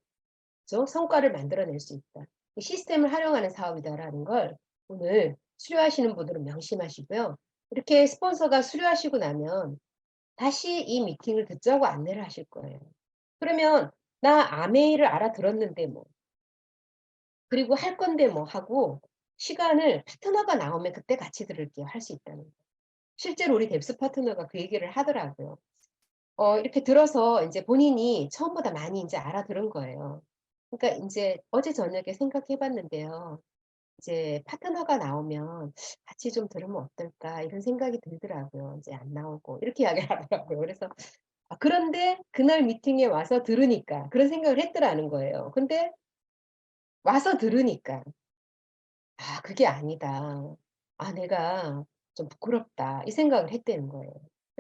그죠? 성과를 만들어낼 수 있다. 이 '시스템을 활용하는 사업이다.'라는 걸 오늘 수료하시는 분들은 명심하시고요. 이렇게 스폰서가 수료하시고 나면 다시 이 미팅을 듣자고 안내를 하실 거예요. 그러면 "나 아메이를 알아들었는데 뭐. 그리고 할 건데 뭐." 하고 시간을 파트너가 나오면 "그때 같이 들을게요." 할 수 있다는 거예요. 실제로 우리 뎁스 파트너가 그 얘기를 하더라고요. 이렇게 들어서 인제 본인이 처음보다 많이 인제 알아들은 거예요. 그러니까 인제 어제 저녁에 생각해 봤는데요. 이제 파트너가 나오면 '같이 좀 들으면 어떨까.' 이런 생각이 들더라고요. 이제 안 나오고 이렇게 이야기를 하더라고요. 그래서 그런데 그날 미팅에 와서 들으니까 그런 생각을 했더라는 거예요. 근데 와서 들으니까 '아 그게 아니다. 아 내가 좀 부끄럽다.' 이 생각을 했다는 거예요.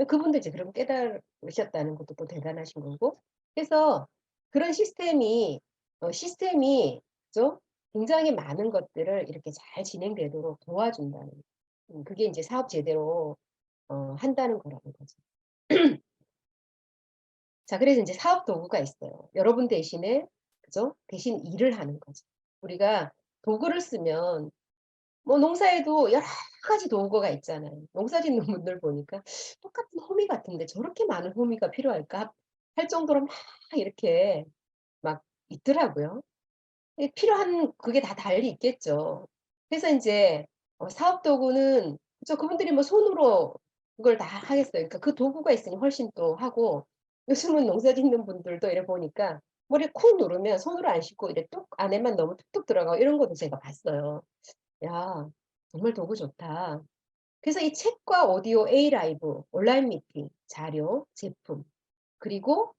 그분도 이제 그럼 깨달으셨다는 것도 또 대단하신 거고. 그래서 그런 시스템이 그죠? 굉장히 많은 것들을 이렇게 잘 진행되도록 도와준다는 그게 인제 사업 제대로 한다는 거라는 거죠. 자 그래서 인제 사업 도구가 있어요. 여러분 대신에 그죠? 대신 일을 하는 거죠. 우리가 도구를 쓰면 뭐 농사에도 여러 가지 도구가 있잖아요. 농사 짓는 분들 보니까 '똑같은 호미 같은데 저렇게 많은 호미가 필요할까?' 할 정도로 막 이렇게 막 있더라고요. 필요한 그게 다 달리 있겠죠. 그래서 인제 사업 도구는 그분들이 뭐 손으로 그걸 다 하겠어요. 그러니까 그 도구가 있으니 훨씬 또 하고 요즘은 농사 짓는 분들도 이래 보니까 머리에 콕 누르면 손으로 안 씻고 이래 뚝 안에만 너무 툭툭 들어가고 이런 것도 제가 봤어요. '야 정말 도구 좋다.' 그래서 이 책과 오디오, A 라이브, 온라인 미팅, 자료, 제품 그리고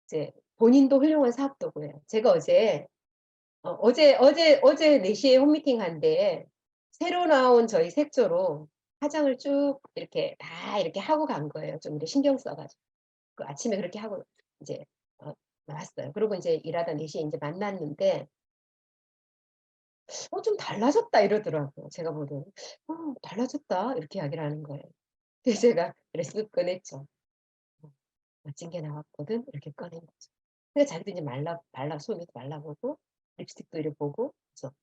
이제 본인도 훌륭한 사업 도구예요. 제가 어제 4 시에 홈미팅 한데 새로 나온 저희 색조로 화장을 쭉 이렇게 다 이렇게 하고 간 거예요. 좀 이렇게 신경 써 가지고. 그 아침에 그렇게 하고 이제 어 나왔어요. 그러고 인제 일하다 4 시에 인제 만났는데 좀 달라졌다." 이러더라고요. 제가 보더니 달라졌다." 이렇게 이야기를 하는 거예요. 그래서 제가 그래 쓱 꺼냈죠. 어 "멋진 게 나왔거든." 이렇게 꺼낸 거죠. 근데 자기도 이제 손도 말라 보고 립스틱도 이래 보고 그래서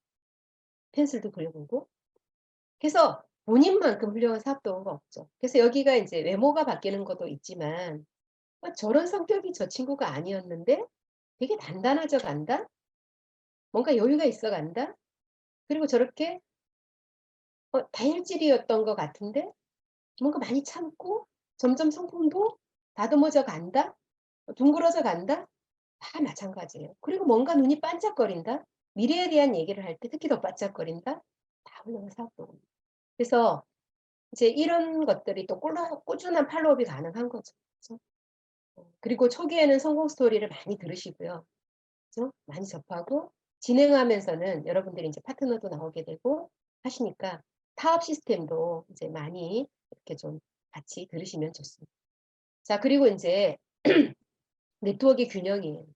펜슬도 그려 보고 해서 본인만큼 훌륭한 사업도구가 없죠. 그래서 여기가 인제 외모가 바뀌는 것도 있지만 '저런 성격이 저 친구가 아니었는데 되게 단단해져 간다. 뭔가 여유가 있어 간다. 그리고 저렇게 다혈질이었던 것 같은데 뭔가 많이 참고 점점 성품도 다듬어져 간다. 둥그러져 간다.' 다 마찬가지예요. 그리고 뭔가 눈이 반짝거린다. 미래에 대한 얘기를 할 때 특히 더 반짝거린다. 다 훌륭한 사업도구입니다. 그래서 이제 이런 것들이 또 꾸준한 팔로우업이 가능한 거죠. 그죠? 그리고 초기에는 성공 스토리를 많이 들으시고요. 그죠? 많이 접하고 진행하면서는 여러분들이 인제 파트너도 나오게 되고 하시니까 사업 시스템도 이제 많이 이렇게 좀 같이 들으시면 좋습니다. 자 그리고 인제 네트워크의 균형이에요.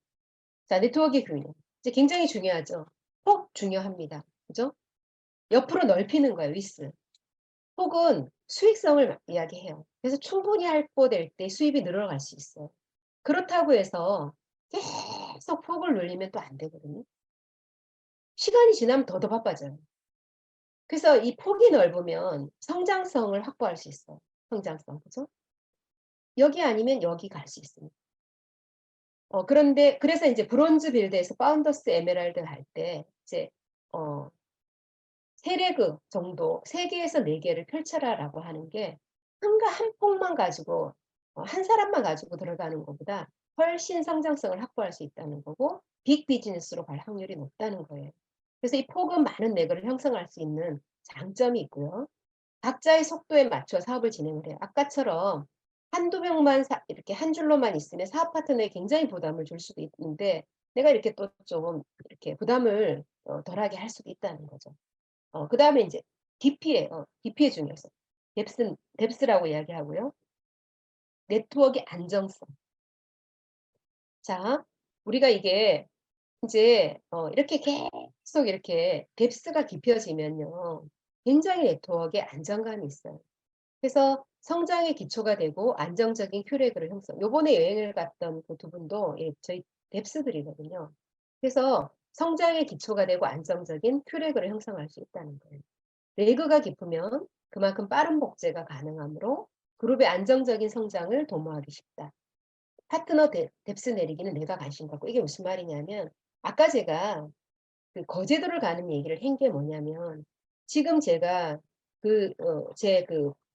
자 네트워크의 균형. 이제 굉장히 중요하죠. 폭 중요합니다. 그죠? 옆으로 넓히는 거예요 위스. 폭은 수익성을 이야기해요. 그래서 충분히 확보될 때 수입이 늘어갈 수 있어요. 그렇다고 해서 계속 폭을 늘리면 또 안 되거든요. 시간이 지나면 더 바빠져요. 그래서 이 폭이 넓으면 성장성을 확보할 수 있어요. 성장성. 그죠? 여기 아니면 여기 갈 수 있습니다. 그런데 그래서 인제 브론즈 빌드에서 파운더스 에메랄드 할 때 이제 어 3 레그 정도 3 개에서 4 개를 펼쳐라라고 하는 게 한 폭만 가지고 한 사람만 가지고 들어가는 것보다 훨씬 성장성을 확보할 수 있다는 거고 빅 비즈니스로 갈 확률이 높다는 거예요. 그래서 이 폭은 많은 레그를 형성할 수 있는 장점이 있고요. 각자의 속도에 맞춰 사업을 진행을 해요. 아까처럼 한두 명만 이렇게 한 줄로만 있으면 사업 파트너에 굉장히 부담을 줄 수도 있는데 내가 이렇게 또 좀 이렇게 부담을 덜하게 할 수도 있다는 거죠. 그다음에 인제 DP예요. DP의 중요성. 뎁스라고 이야기하고요. 네트워크의 안정성. 자 우리가 이게 인제 이렇게 계속 이렇게 뎁스가 깊어지면요. 굉장히 네트워크에 안정감이 있어요. 그래서 성장의 기초가 되고 안정적인 큐렉을 형성 요번에 여행을 갔던 그 두 분도 저희 뎁스들이거든요. 그래서 성장의 기초가 되고 안정적인 큐렉을 형성할 수 있다는 거예요. 레그가 깊으면 그만큼 빠른 복제가 가능하므로 그룹의 안정적인 성장을 도모하기 쉽다. 파트너 뎁스 내리기는 내가 관심 갖고 이게 무슨 말이냐면 아까 제가 그 거제도를 가는 얘기를 한 게 뭐냐면 지금 제가 제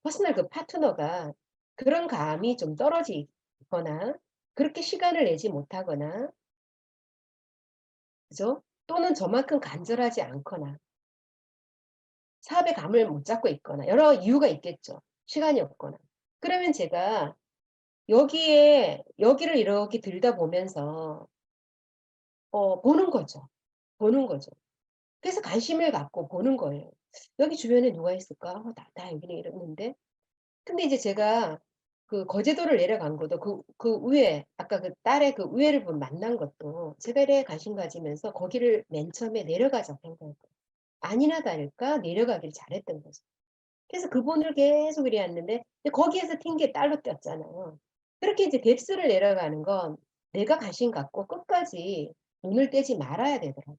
퍼스널 파트너가 그런 감이 좀 떨어지거나 그렇게 시간을 내지 못하거나 그죠? 또는 저만큼 간절하지 않거나 사업의 감을 못 잡고 있거나 여러 이유가 있겠죠. 시간이 없거나. 그러면 제가 여기를 이렇게 들다 보면서 보는 거죠. 보는 거죠. 그래서 관심을 갖고 보는 거예요. '여기 주변에 누가 있을까? 나 여기는 이랬는데.' 근데 이제 제가 그 거제도를 내려간 것도 그 위에 아까 그 딸의 그 우애를 만난 것도 제가 이래 관심 가지면서 거기를 맨 처음에 내려가자고 한 거예요. 아니나 다를까 내려가길 잘했던 거죠. 그래서 그분을 계속 이래 왔는데 근데 거기에서 튄 게 딸로 떴잖아요. 그렇게 이제 뎁스를 내려가는 건 내가 관심 갖고 끝까지 눈을 떼지 말아야 되더라고요.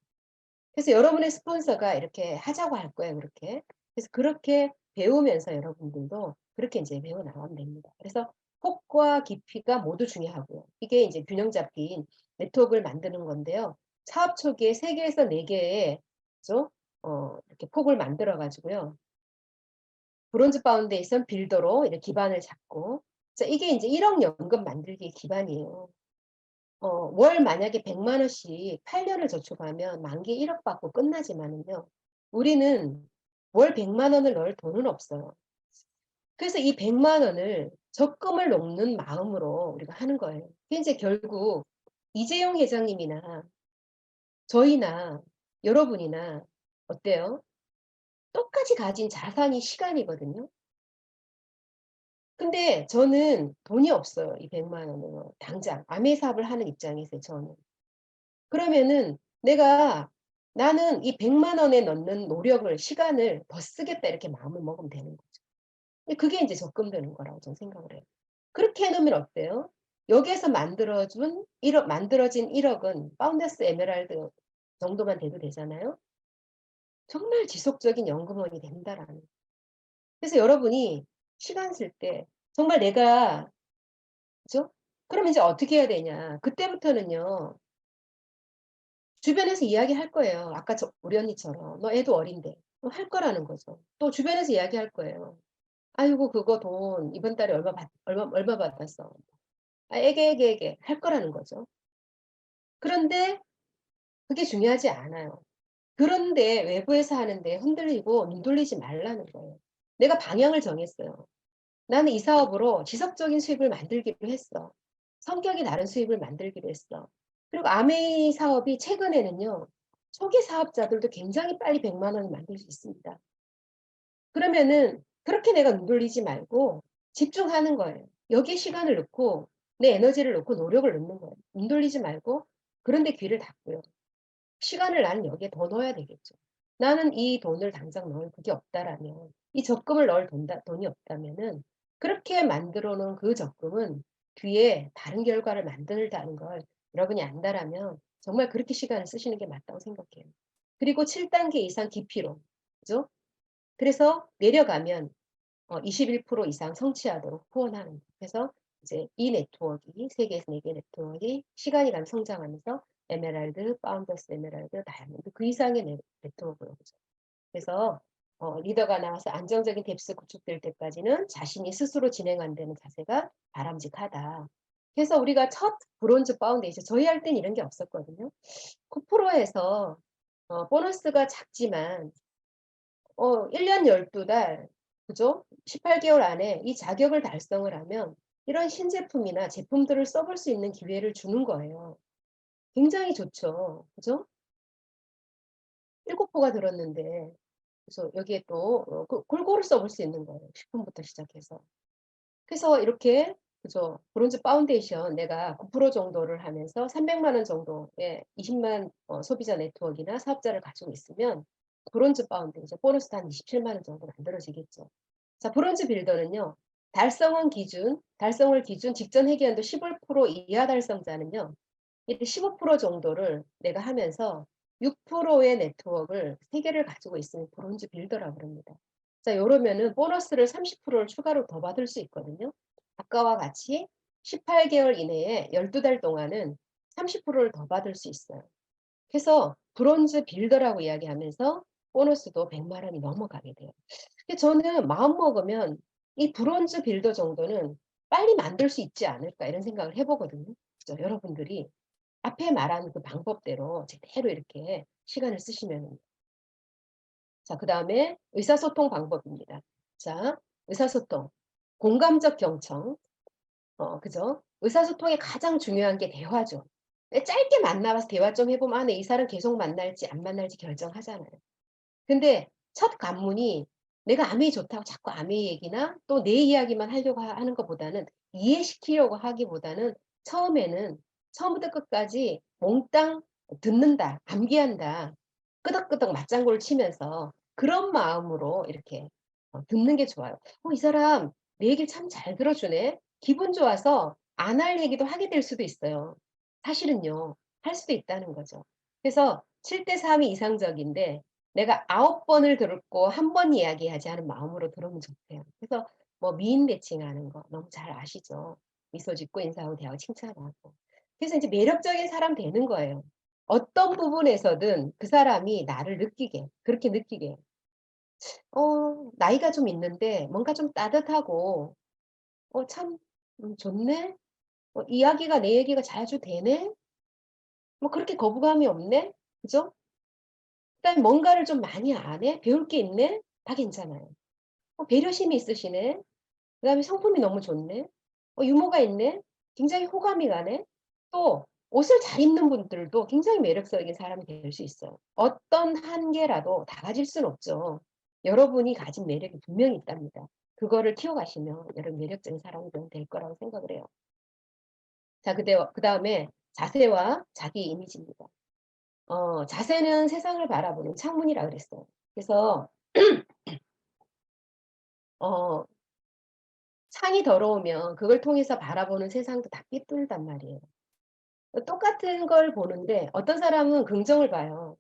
그래서 여러분의 스폰서가 이렇게 하자고 할 거예요 그렇게. 그래서 그렇게 배우면서 여러분들도 그렇게 인제 배워 나가면 됩니다. 그래서 폭과 깊이가 모두 중요하고요. 이게 인제 균형 잡힌 네트워크를 만드는 건데요. 사업 초기에 3 개에서 4 개의 그죠? 이렇게 폭을 만들어 가지고요. 브론즈 파운데이션 빌더로 이렇게 기반을 잡고 자 이게 인제 1억 연금 만들기의 기반이에요. 월 만약에 100만 원씩 8 년을 저축하면 만기에 1억 받고 끝나지만은요. 우리는 월 100만 원을 넣을 돈은 없어요. 그래서 이 100만 원을 적금을 놓는 마음으로 우리가 하는 거예요. 그게 인제 결국 이재용 회장님이나 저희나 여러분이나 어때요? 똑같이 가진 자산이 시간이거든요. 근데 저는 돈이 없어요. 이 100만 원은요. 당장 아메 사업을 하는 입장에서요 저는. 그러면은 내가 '나는 이 100만 원에 넣는 노력을 시간을 더 쓰겠다.' 이렇게 마음을 먹으면 되는 거죠. 근데 그게 인제 적금되는 거라고 저는 생각을 해요. 그렇게 해 놓으면 어때요? 여기에서 만들어진 1억 은 파운더스 에메랄드 정도만 돼도 되잖아요. 정말 지속적인 연금원이 된다라는. 그래서 여러분이 시간 쓸 때 정말 내가 그죠? 그럼 이제 어떻게 해야 되냐. 그때부터는요. 주변에서 이야기할 거예요. 아까 우리 언니처럼 "너 애도 어린데." 할 거라는 거죠. 또 주변에서 이야기할 거예요. "아이고 그거 돈 이번 달에 얼마 받았어." 에게 할 거라는 거죠. 그런데 그게 중요하지 않아요. 그런데 외부에서 하는데 흔들리고 눈 돌리지 말라는 거예요. 내가 방향을 정했어요. 나는 이 사업으로 지속적인 수입을 만들기로 했어. 성격이 다른 수입을 만들기로 했어. 그리고 아메이 사업이 최근에는요. 초기 사업자들도 굉장히 빨리 100만 원을 만들 수 있습니다. 그러면은 그렇게 내가 눈 돌리지 말고 집중하는 거예요. 여기에 시간을 넣고 내 에너지를 넣고 노력을 넣는 거예요. 눈 돌리지 말고 그런 데 귀를 닫고요. 시간을 나는 여기에 더 넣어야 되겠죠. 나는 이 돈을 당장 넣을 그게 없다라면 이 적금을 넣을 돈이 없다면은 그렇게 만들어 놓은 그 적금은 뒤에 다른 결과를 만든다는 걸 여러분이 안다라면 정말 그렇게 시간을 쓰시는 게 맞다고 생각해요. 그리고 7 단계 이상 깊이로 그죠? 그래서 내려가면 21% 이상 성취하도록 후원하는 거. 그래서 이제 이 네트워크가 세계에서 4개 네트워크가 시간이 가면 성장하면서 에메랄드, 파운더스 에메랄드, 다이아몬드 그 이상의 네트워크로 그죠. 그래서 리더가 나와서 안정적인 뎁스 구축될 때까지는 자신이 스스로 진행한다는 자세가 바람직하다. 그래서 우리가 첫 브론즈 파운데이션 저희 할 땐 이런 게 없었거든요. 9%에서 보너스가 작지만 1년 12달 그죠? 18 개월 안에 이 자격을 달성을 하면 이런 신제품이나 제품들을 써볼 수 있는 기회를 주는 거예요. 굉장히 좋죠. 그죠? 7 포가 들었는데 그래서 여기에 또 골고루 써볼 수 있는 거예요, 식품부터 시작해서. 그래서 이렇게 그죠? 브론즈 파운데이션 내가 9% 정도를 하면서 300만 원 정도의 20만 소비자 네트워크나 사업자를 가지고 있으면 브론즈 파운데이션 보너스도 한 27만 원 정도 만들어지겠죠. 자 브론즈 빌더는요. 달성을 기준 직전 회계연도 15% 이하 달성자는요. 이렇게 15% 정도를 내가 하면서 6%의 네트워크를 3 개를 가지고 있으면 브론즈 빌더라고 그럽니다. 자, 요러면은 보너스를 30%를 추가로 더 받을 수 있거든요. 아까와 같이 18 개월 이내에 12달 동안은 30%를 더 받을 수 있어요. 그래서 브론즈 빌더라고 이야기하면서 보너스도 1 0 0만 원이 넘어가게 돼요. 근데 저는 마음 먹으면 이 브론즈 빌더 정도는 '빨리 만들 수 있지 않을까.' 이런 생각을 해 보거든요. 그죠? 여러분들이 앞에 말한 그 방법대로 제대로 이렇게 시간을 쓰시면은. 자, 그다음에 의사소통 방법입니다. 자, 의사소통. 공감적 경청. 그죠? 의사소통에 가장 중요한 게 대화죠. 짧게 만나 봐서 대화 좀 해 보면 '아 네 이 사람 계속 만날지 안 만날지 결정하잖아요.' 근데 첫 관문이 내가 아메이 좋다고 자꾸 아메이 얘기나 또 내 이야기만 하려고 하는 것보다는 이해시키려고 하기보다는 처음에는 처음부터 끝까지 몽땅 듣는다, 암기한다, 끄덕끄덕 맞장구를 치면서 그런 마음으로 이렇게 듣는 게 좋아요. '이 사람 내 얘기를 참 잘 들어 주네.' 기분 좋아서 안 할 얘기도 하게 될 수도 있어요. 사실은요. 할 수도 있다는 거죠. 그래서 7대 3이 이상적인데 내가 9 번을 듣고 1번 이야기하지 않은 마음으로 들으면 좋대요. 그래서 뭐 미인 매칭하는 거 너무 잘 아시죠? 미소 짓고 인사하고 대하고 칭찬하고. 그래서 인제 매력적인 사람 되는 거예요. 어떤 부분에서든 그 사람이 나를 느끼게 그렇게 느끼게. 나이가 좀 있는데 뭔가 좀 따뜻하고 참 좋네. 이야기가 내 얘기가 자주 되네. 뭐 그렇게 거부감이 없네. 그죠? 그다음에 뭔가를 좀 많이 아네. 배울 게 있네. 다 괜찮아요. 배려심이 있으시네. 그다음에 성품이 너무 좋네. 유머가 있네. 굉장히 호감이 가네. 또 옷을 잘 입는 분들도 굉장히 매력적인 사람이 될 수 있어요. 어떤 한 개라도 다 가질 수는 없죠. 여러분이 가진 매력이 분명히 있답니다. 그거를 키워가시면 여러분 매력적인 사람이 될 거라고 생각을 해요. 자, 그다음에 자세와 자기 이미지입니다. 자세는 세상을 바라보는 창문이라 그랬어요. 그래서 어 창이 더러우면 그걸 통해서 바라보는 세상도 다 삐뚤단 말이에요. 똑같은 걸 보는데 어떤 사람은 긍정을 봐요.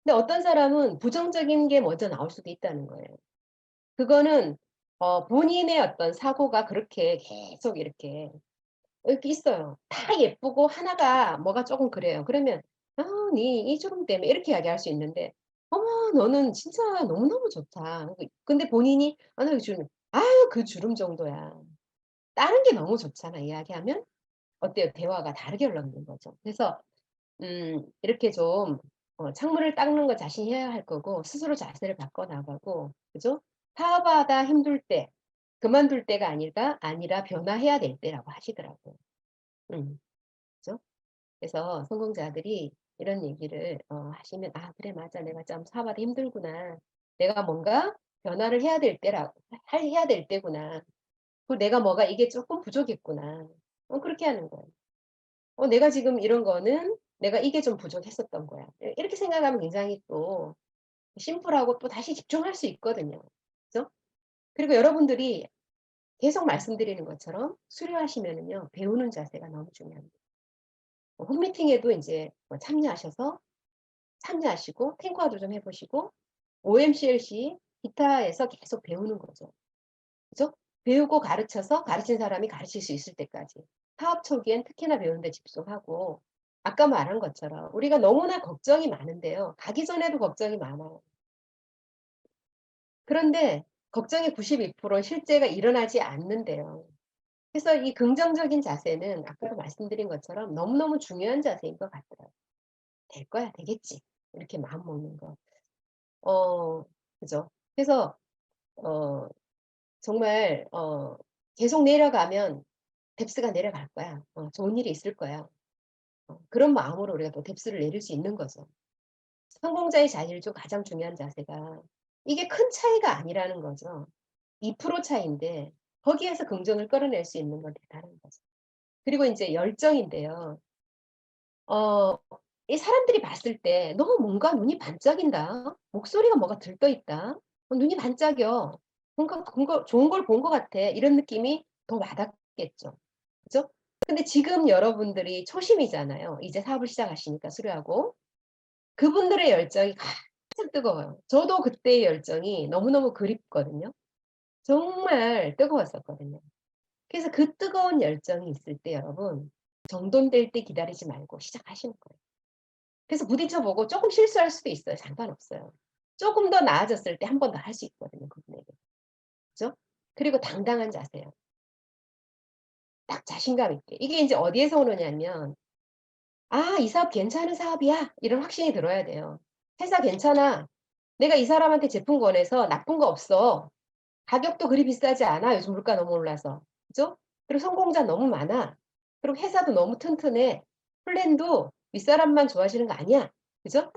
근데 어떤 사람은 부정적인 게 먼저 나올 수도 있다는 거예요. 그거는 본인의 어떤 사고가 그렇게 계속 이렇게 있어요. 다 예쁘고 하나가 뭐가 쪼금 그래요. 그러면 "아 네 이 주름 때문에." 이렇게 이야기할 수 있는데 "어머 너는 진짜 너무너무 좋다." 근데 본인이 "아 나 그 주름." "아유 그 주름 정도야." 다른 게 너무 좋잖아 이야기하면. 어때요? 대화가 다르게 흘러가는 거죠. 그래서 이렇게 좀 창문을 닦는 거 자신이 해야 할 거고 스스로 자세를 바꿔 나가고 그죠? 사업하다 힘들 때 그만둘 때가 아니라 변화해야 될 때라고 하시더라고요. 음. 그죠? 그래서 성공자들이 이런 얘기를 하시면 '아 그래 맞아. 내가 좀 사업하다 힘들구나. 내가 뭔가 변화를 해야 될 때라 해야 될 때구나. 그리고 내가 뭐가 이게 쪼끔 부족했구나.' 그렇게 하는 거예요. '내가 지금 이런 거는 내가 이게 좀 부족했었던 거야.' 이렇게 생각하면 굉장히 또 심플하고 또 다시 집중할 수 있거든요. 그죠? 그리고 여러분들이 계속 말씀드리는 것처럼 수료하시면은요 배우는 자세가 너무 중요합니다. 홈미팅에도 인제 참여하시고 탱고와도 좀 해 보시고 OMCLC 기타에서 계속 배우는 거죠. 그죠? 배우고 가르쳐서 가르친 사람이 가르칠 수 있을 때까지. 사업 초기엔 특히나 배우는 데 집중하고 아까 말한 것처럼 우리가 너무나 걱정이 많은데요. 가기 전에도 걱정이 많아요. 그런데 걱정의 92%는 실제가 일어나지 않는데요. 그래서 이 긍정적인 자세는 아까도 말씀드린 것처럼 너무너무 중요한 자세인 것 같더라고요. '될 거야. 되겠지.' 이렇게 마음 먹는 거. 어 그죠. 그래서 어 정말 계속 내려가면 뎁스가 내려갈 거야. 좋은 일이 있을 거야. 그런 마음으로 우리가 또 뎁스를 내릴 수 있는 거죠. 성공자의 자질 중 가장 중요한 자세가 이게 큰 차이가 아니라는 거죠. 2% 차이인데 거기에서 긍정을 끌어낼 수 있는 건 대단한 거죠. 그리고 인제 열정인데요. 어 이 사람들이 봤을 때 '너 뭔가 눈이 반짝인다. 목소리가 뭐가 들떠 있다. 눈이 반짝여. 뭔가 좋은 걸 본 것 같아.' 이런 느낌이 더 와닿겠죠. 그죠? 근데 지금 여러분들이 초심이잖아요. 이제 사업을 시작하시니까 수료하고. 그분들의 열정이 가장 뜨거워요. 저도 그때의 열정이 너무너무 그립거든요. 정말 뜨거웠었거든요. 그래서 그 뜨거운 열정이 있을 때 여러분 정돈될 때 기다리지 말고 시작하시는 거예요. 그래서 부딪혀 보고 쪼끔 실수할 수도 있어요. 상관없어요. 쪼금 더 나아졌을 때 한 번 더 할 수 있거든요, 그분에게. 그죠? 그리고 당당한 자세요. 딱 자신감 있게. 이게 인제 어디에서 오느냐면 '아 이 사업 괜찮은 사업이야.' 이런 확신이 들어야 돼요. '회사 괜찮아. 내가 이 사람한테 제품 권해서 나쁜 거 없어. 가격도 그리 비싸지 않아. 요즘 물가 너무 올라서.' 그죠? 그리고 성공자 너무 많아. 그리고 회사도 너무 튼튼해. 플랜도 윗사람만 좋아하시는 거 아니야. 그죠?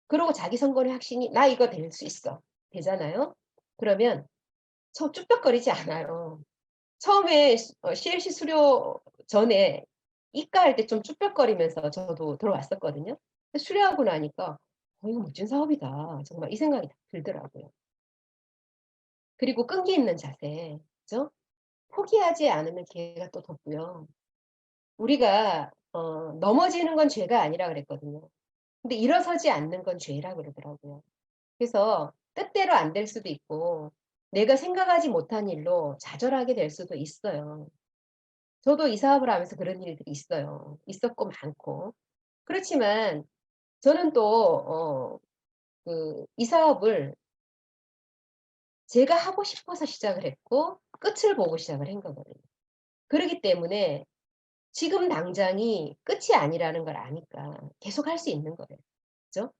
그러고 자기 성공의 확신이 '나 이거 될 수 있어.' 되잖아요. 그러면 쭈뼛거리지 않아요. 처음에 CLC 수료 전에 이과할 때 좀 쭈뼛거리면서 저도 들어왔었거든요. 근데 수료하고 나니까 '어 이거 멋진 사업이다.' 정말 이 생각이 들더라고요. 그리고 끈기 있는 자세. 그죠? 포기하지 않으면 기회가 또 돋고요. 우리가 넘어지는 건 죄가 아니라 그랬거든요. 근데 일어서지 않는 건 죄라 그러더라고요. 그래서 뜻대로 안 될 수도 있고 내가 생각하지 못한 일로 좌절하게 될 수도 있어요. 저도 이 사업을 하면서 그런 일들이 있어요. 있었고 많고. 그렇지만 저는 또 이 사업을 제가 하고 싶어서 시작을 했고 끝을 보고 시작을 한 거거든요. 그러기 때문에 지금 당장이 끝이 아니라는 걸 아니까 계속 할 수 있는 거예요. 그죠?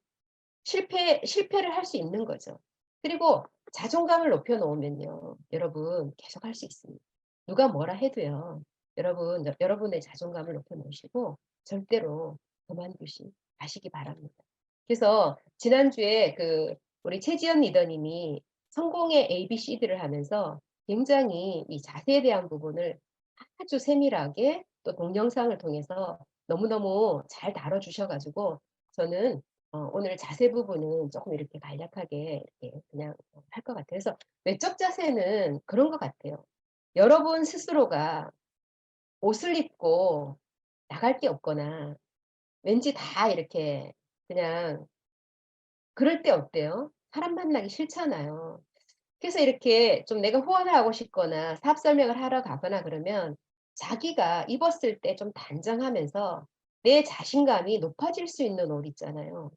실패를 할 수 있는 거죠. 그리고 자존감을 높여 놓으면요. 여러분 계속 할 수 있습니다. 누가 뭐라 해도요. 여러분의 자존감을 높여 놓으시고 절대로 그만두지 마시기 바랍니다. 그래서 지난주에 우리 최지연 리더님이 성공의 ABCD를 하면서 굉장히 이 자세에 대한 부분을 아주 세밀하게 또 동영상을 통해서 너무너무 잘 다뤄 주셔 가지고 저는 오늘 자세 부분은 쪼끔 이렇게 간략하게 이렇게 그냥 할 것 같아요. 그래서 외적 자세는 그런 것 같아요. 여러분 스스로가 옷을 입고 나갈 게 없거나 왠지 다 이렇게 그냥 그럴 때 어때요? 사람 만나기 싫잖아요. 그래서 이렇게 좀 내가 후원을 하고 싶거나 사업 설명을 하러 가거나 그러면 자기가 입었을 때 좀 단정하면서 내 자신감이 높아질 수 있는 옷 있잖아요.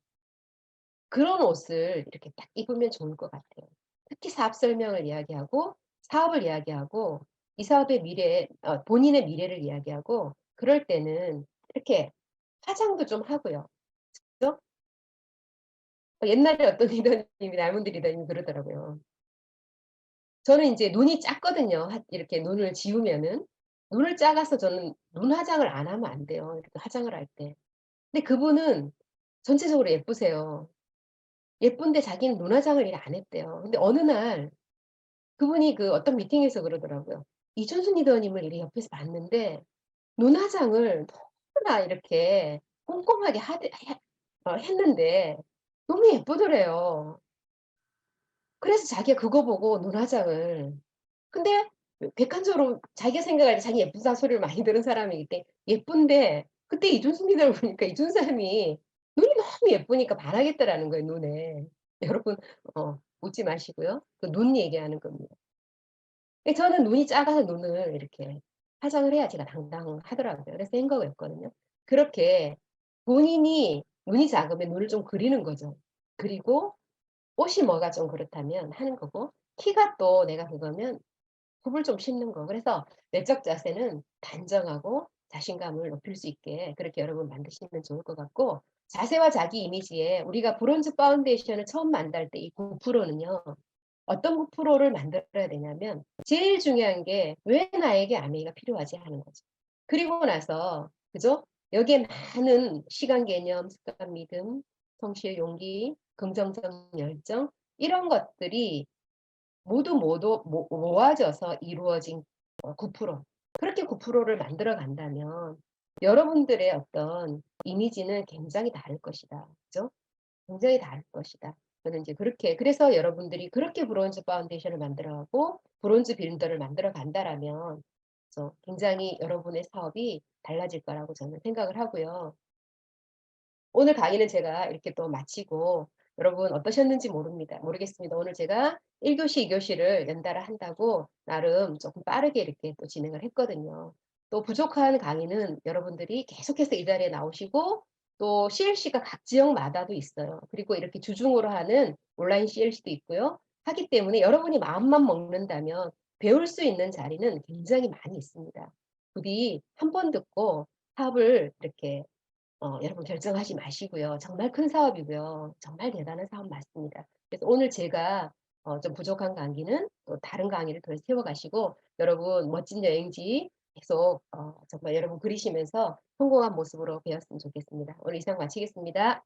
그런 옷을 이렇게 딱 입으면 좋을 것 같아요. 특히 사업 설명을 이야기하고 사업을 이야기하고 이 사업의 미래 본인의 미래를 이야기하고 그럴 때는 이렇게 화장도 좀 하고요. 그죠? 옛날에 어떤 리더님이 다이몬드 리더님이 그러더라고요. 저는 인제 눈이 작거든요. 이렇게 눈을 지우면은. 눈을 작아서 저는 눈 화장을 안 하면 안 돼요, 이렇게 화장을 할 때. 근데 그분은 전체적으로 예쁘세요. 예쁜데 자기는 눈 화장을 일 안 했대요. 근데 어느 날 그분이 어떤 미팅에서 그러더라고요. 이준수 리더님을 이렇게 옆에서 봤는데 눈 화장을 너무나 이렇게 꼼꼼하게 하되 해 했는데 너무 예쁘더래요. 그래서 자기가 그거 보고 눈 화장을 근데 객관적으로 자기가 생각할 때 자기 예쁘다 소리를 많이 들은 사람이기 때문에 예쁜데 그때 이준수 리더를 보니까 이준수 사람이 눈이 너무 예쁘니까 반하겠다라는 거예요, 눈에. 여러분 웃지 마시고요. 그 눈 얘기하는 겁니다. 근데 저는 눈이 작아서 눈을 이렇게 화장을 해야 제가 당당하더라고요. 그래서 한 거였거든요. 그렇게 본인이 눈이 작으면 눈을 좀 그리는 거죠. 그리고 옷이 뭐가 좀 그렇다면 하는 거고 키가 또 내가 그거면 굽을 좀 씹는 거. 그래서 내적 자세는 단정하고 자신감을 높일 수 있게 그렇게 여러분 만드시면 좋을 것 같고 자세와 자기 이미지에 우리가 브론즈 파운데이션을 처음 만들 때 이 9%는요. 어떤 9%를 만들어야 되냐면 제일 중요한 게 '왜 나에게 아메이가 필요하지?' 하는 거죠. 그리고 나서 그죠? 여기에 많은 시간 개념, 습관, 믿음, 성실, 용기, 긍정적 열정 이런 것들이 모두 모아져서 이루어진 9%. 그렇게 9%를 만들어 간다면 여러분들의 어떤 이미지는 굉장히 다를 것이다. 그죠? 굉장히 다를 것이다. 저는 이제 그렇게 그래서 여러분들이 그렇게 브론즈 파운데이션을 만들어 가고 브론즈 빌더를 만들어 간다라면 굉장히 여러분의 사업이 달라질 거라고 저는 생각을 하고요. 오늘 강의는 제가 이렇게 또 마치고 여러분 어떠셨는지 모르겠습니다. 오늘 제가 1 교시, 2 교시를 연달아 한다고 나름 조금 빠르게 이렇게 또 진행을 했거든요. 또 부족한 강의는 여러분들이 계속해서 이 자리에 나오시고 또 CLC가 각 지역마다도 있어요. 그리고 이렇게 주중으로 하는 온라인 CLC도 있고요. 하기 때문에 여러분이 마음만 먹는다면 배울 수 있는 자리는 굉장히 많이 있습니다. 부디 한 번 듣고 사업을 이렇게 여러분 결정하지 마시고요. 정말 큰 사업이고요. 정말 대단한 사업 맞습니다. 그래서 오늘 제가 좀 부족한 강의는 또 다른 강의를 더 채워 가시고 여러분 멋진 여행지 계속 정말 여러분 그리시면서 성공한 모습으로 배웠으면 좋겠습니다. 오늘 이상 마치겠습니다.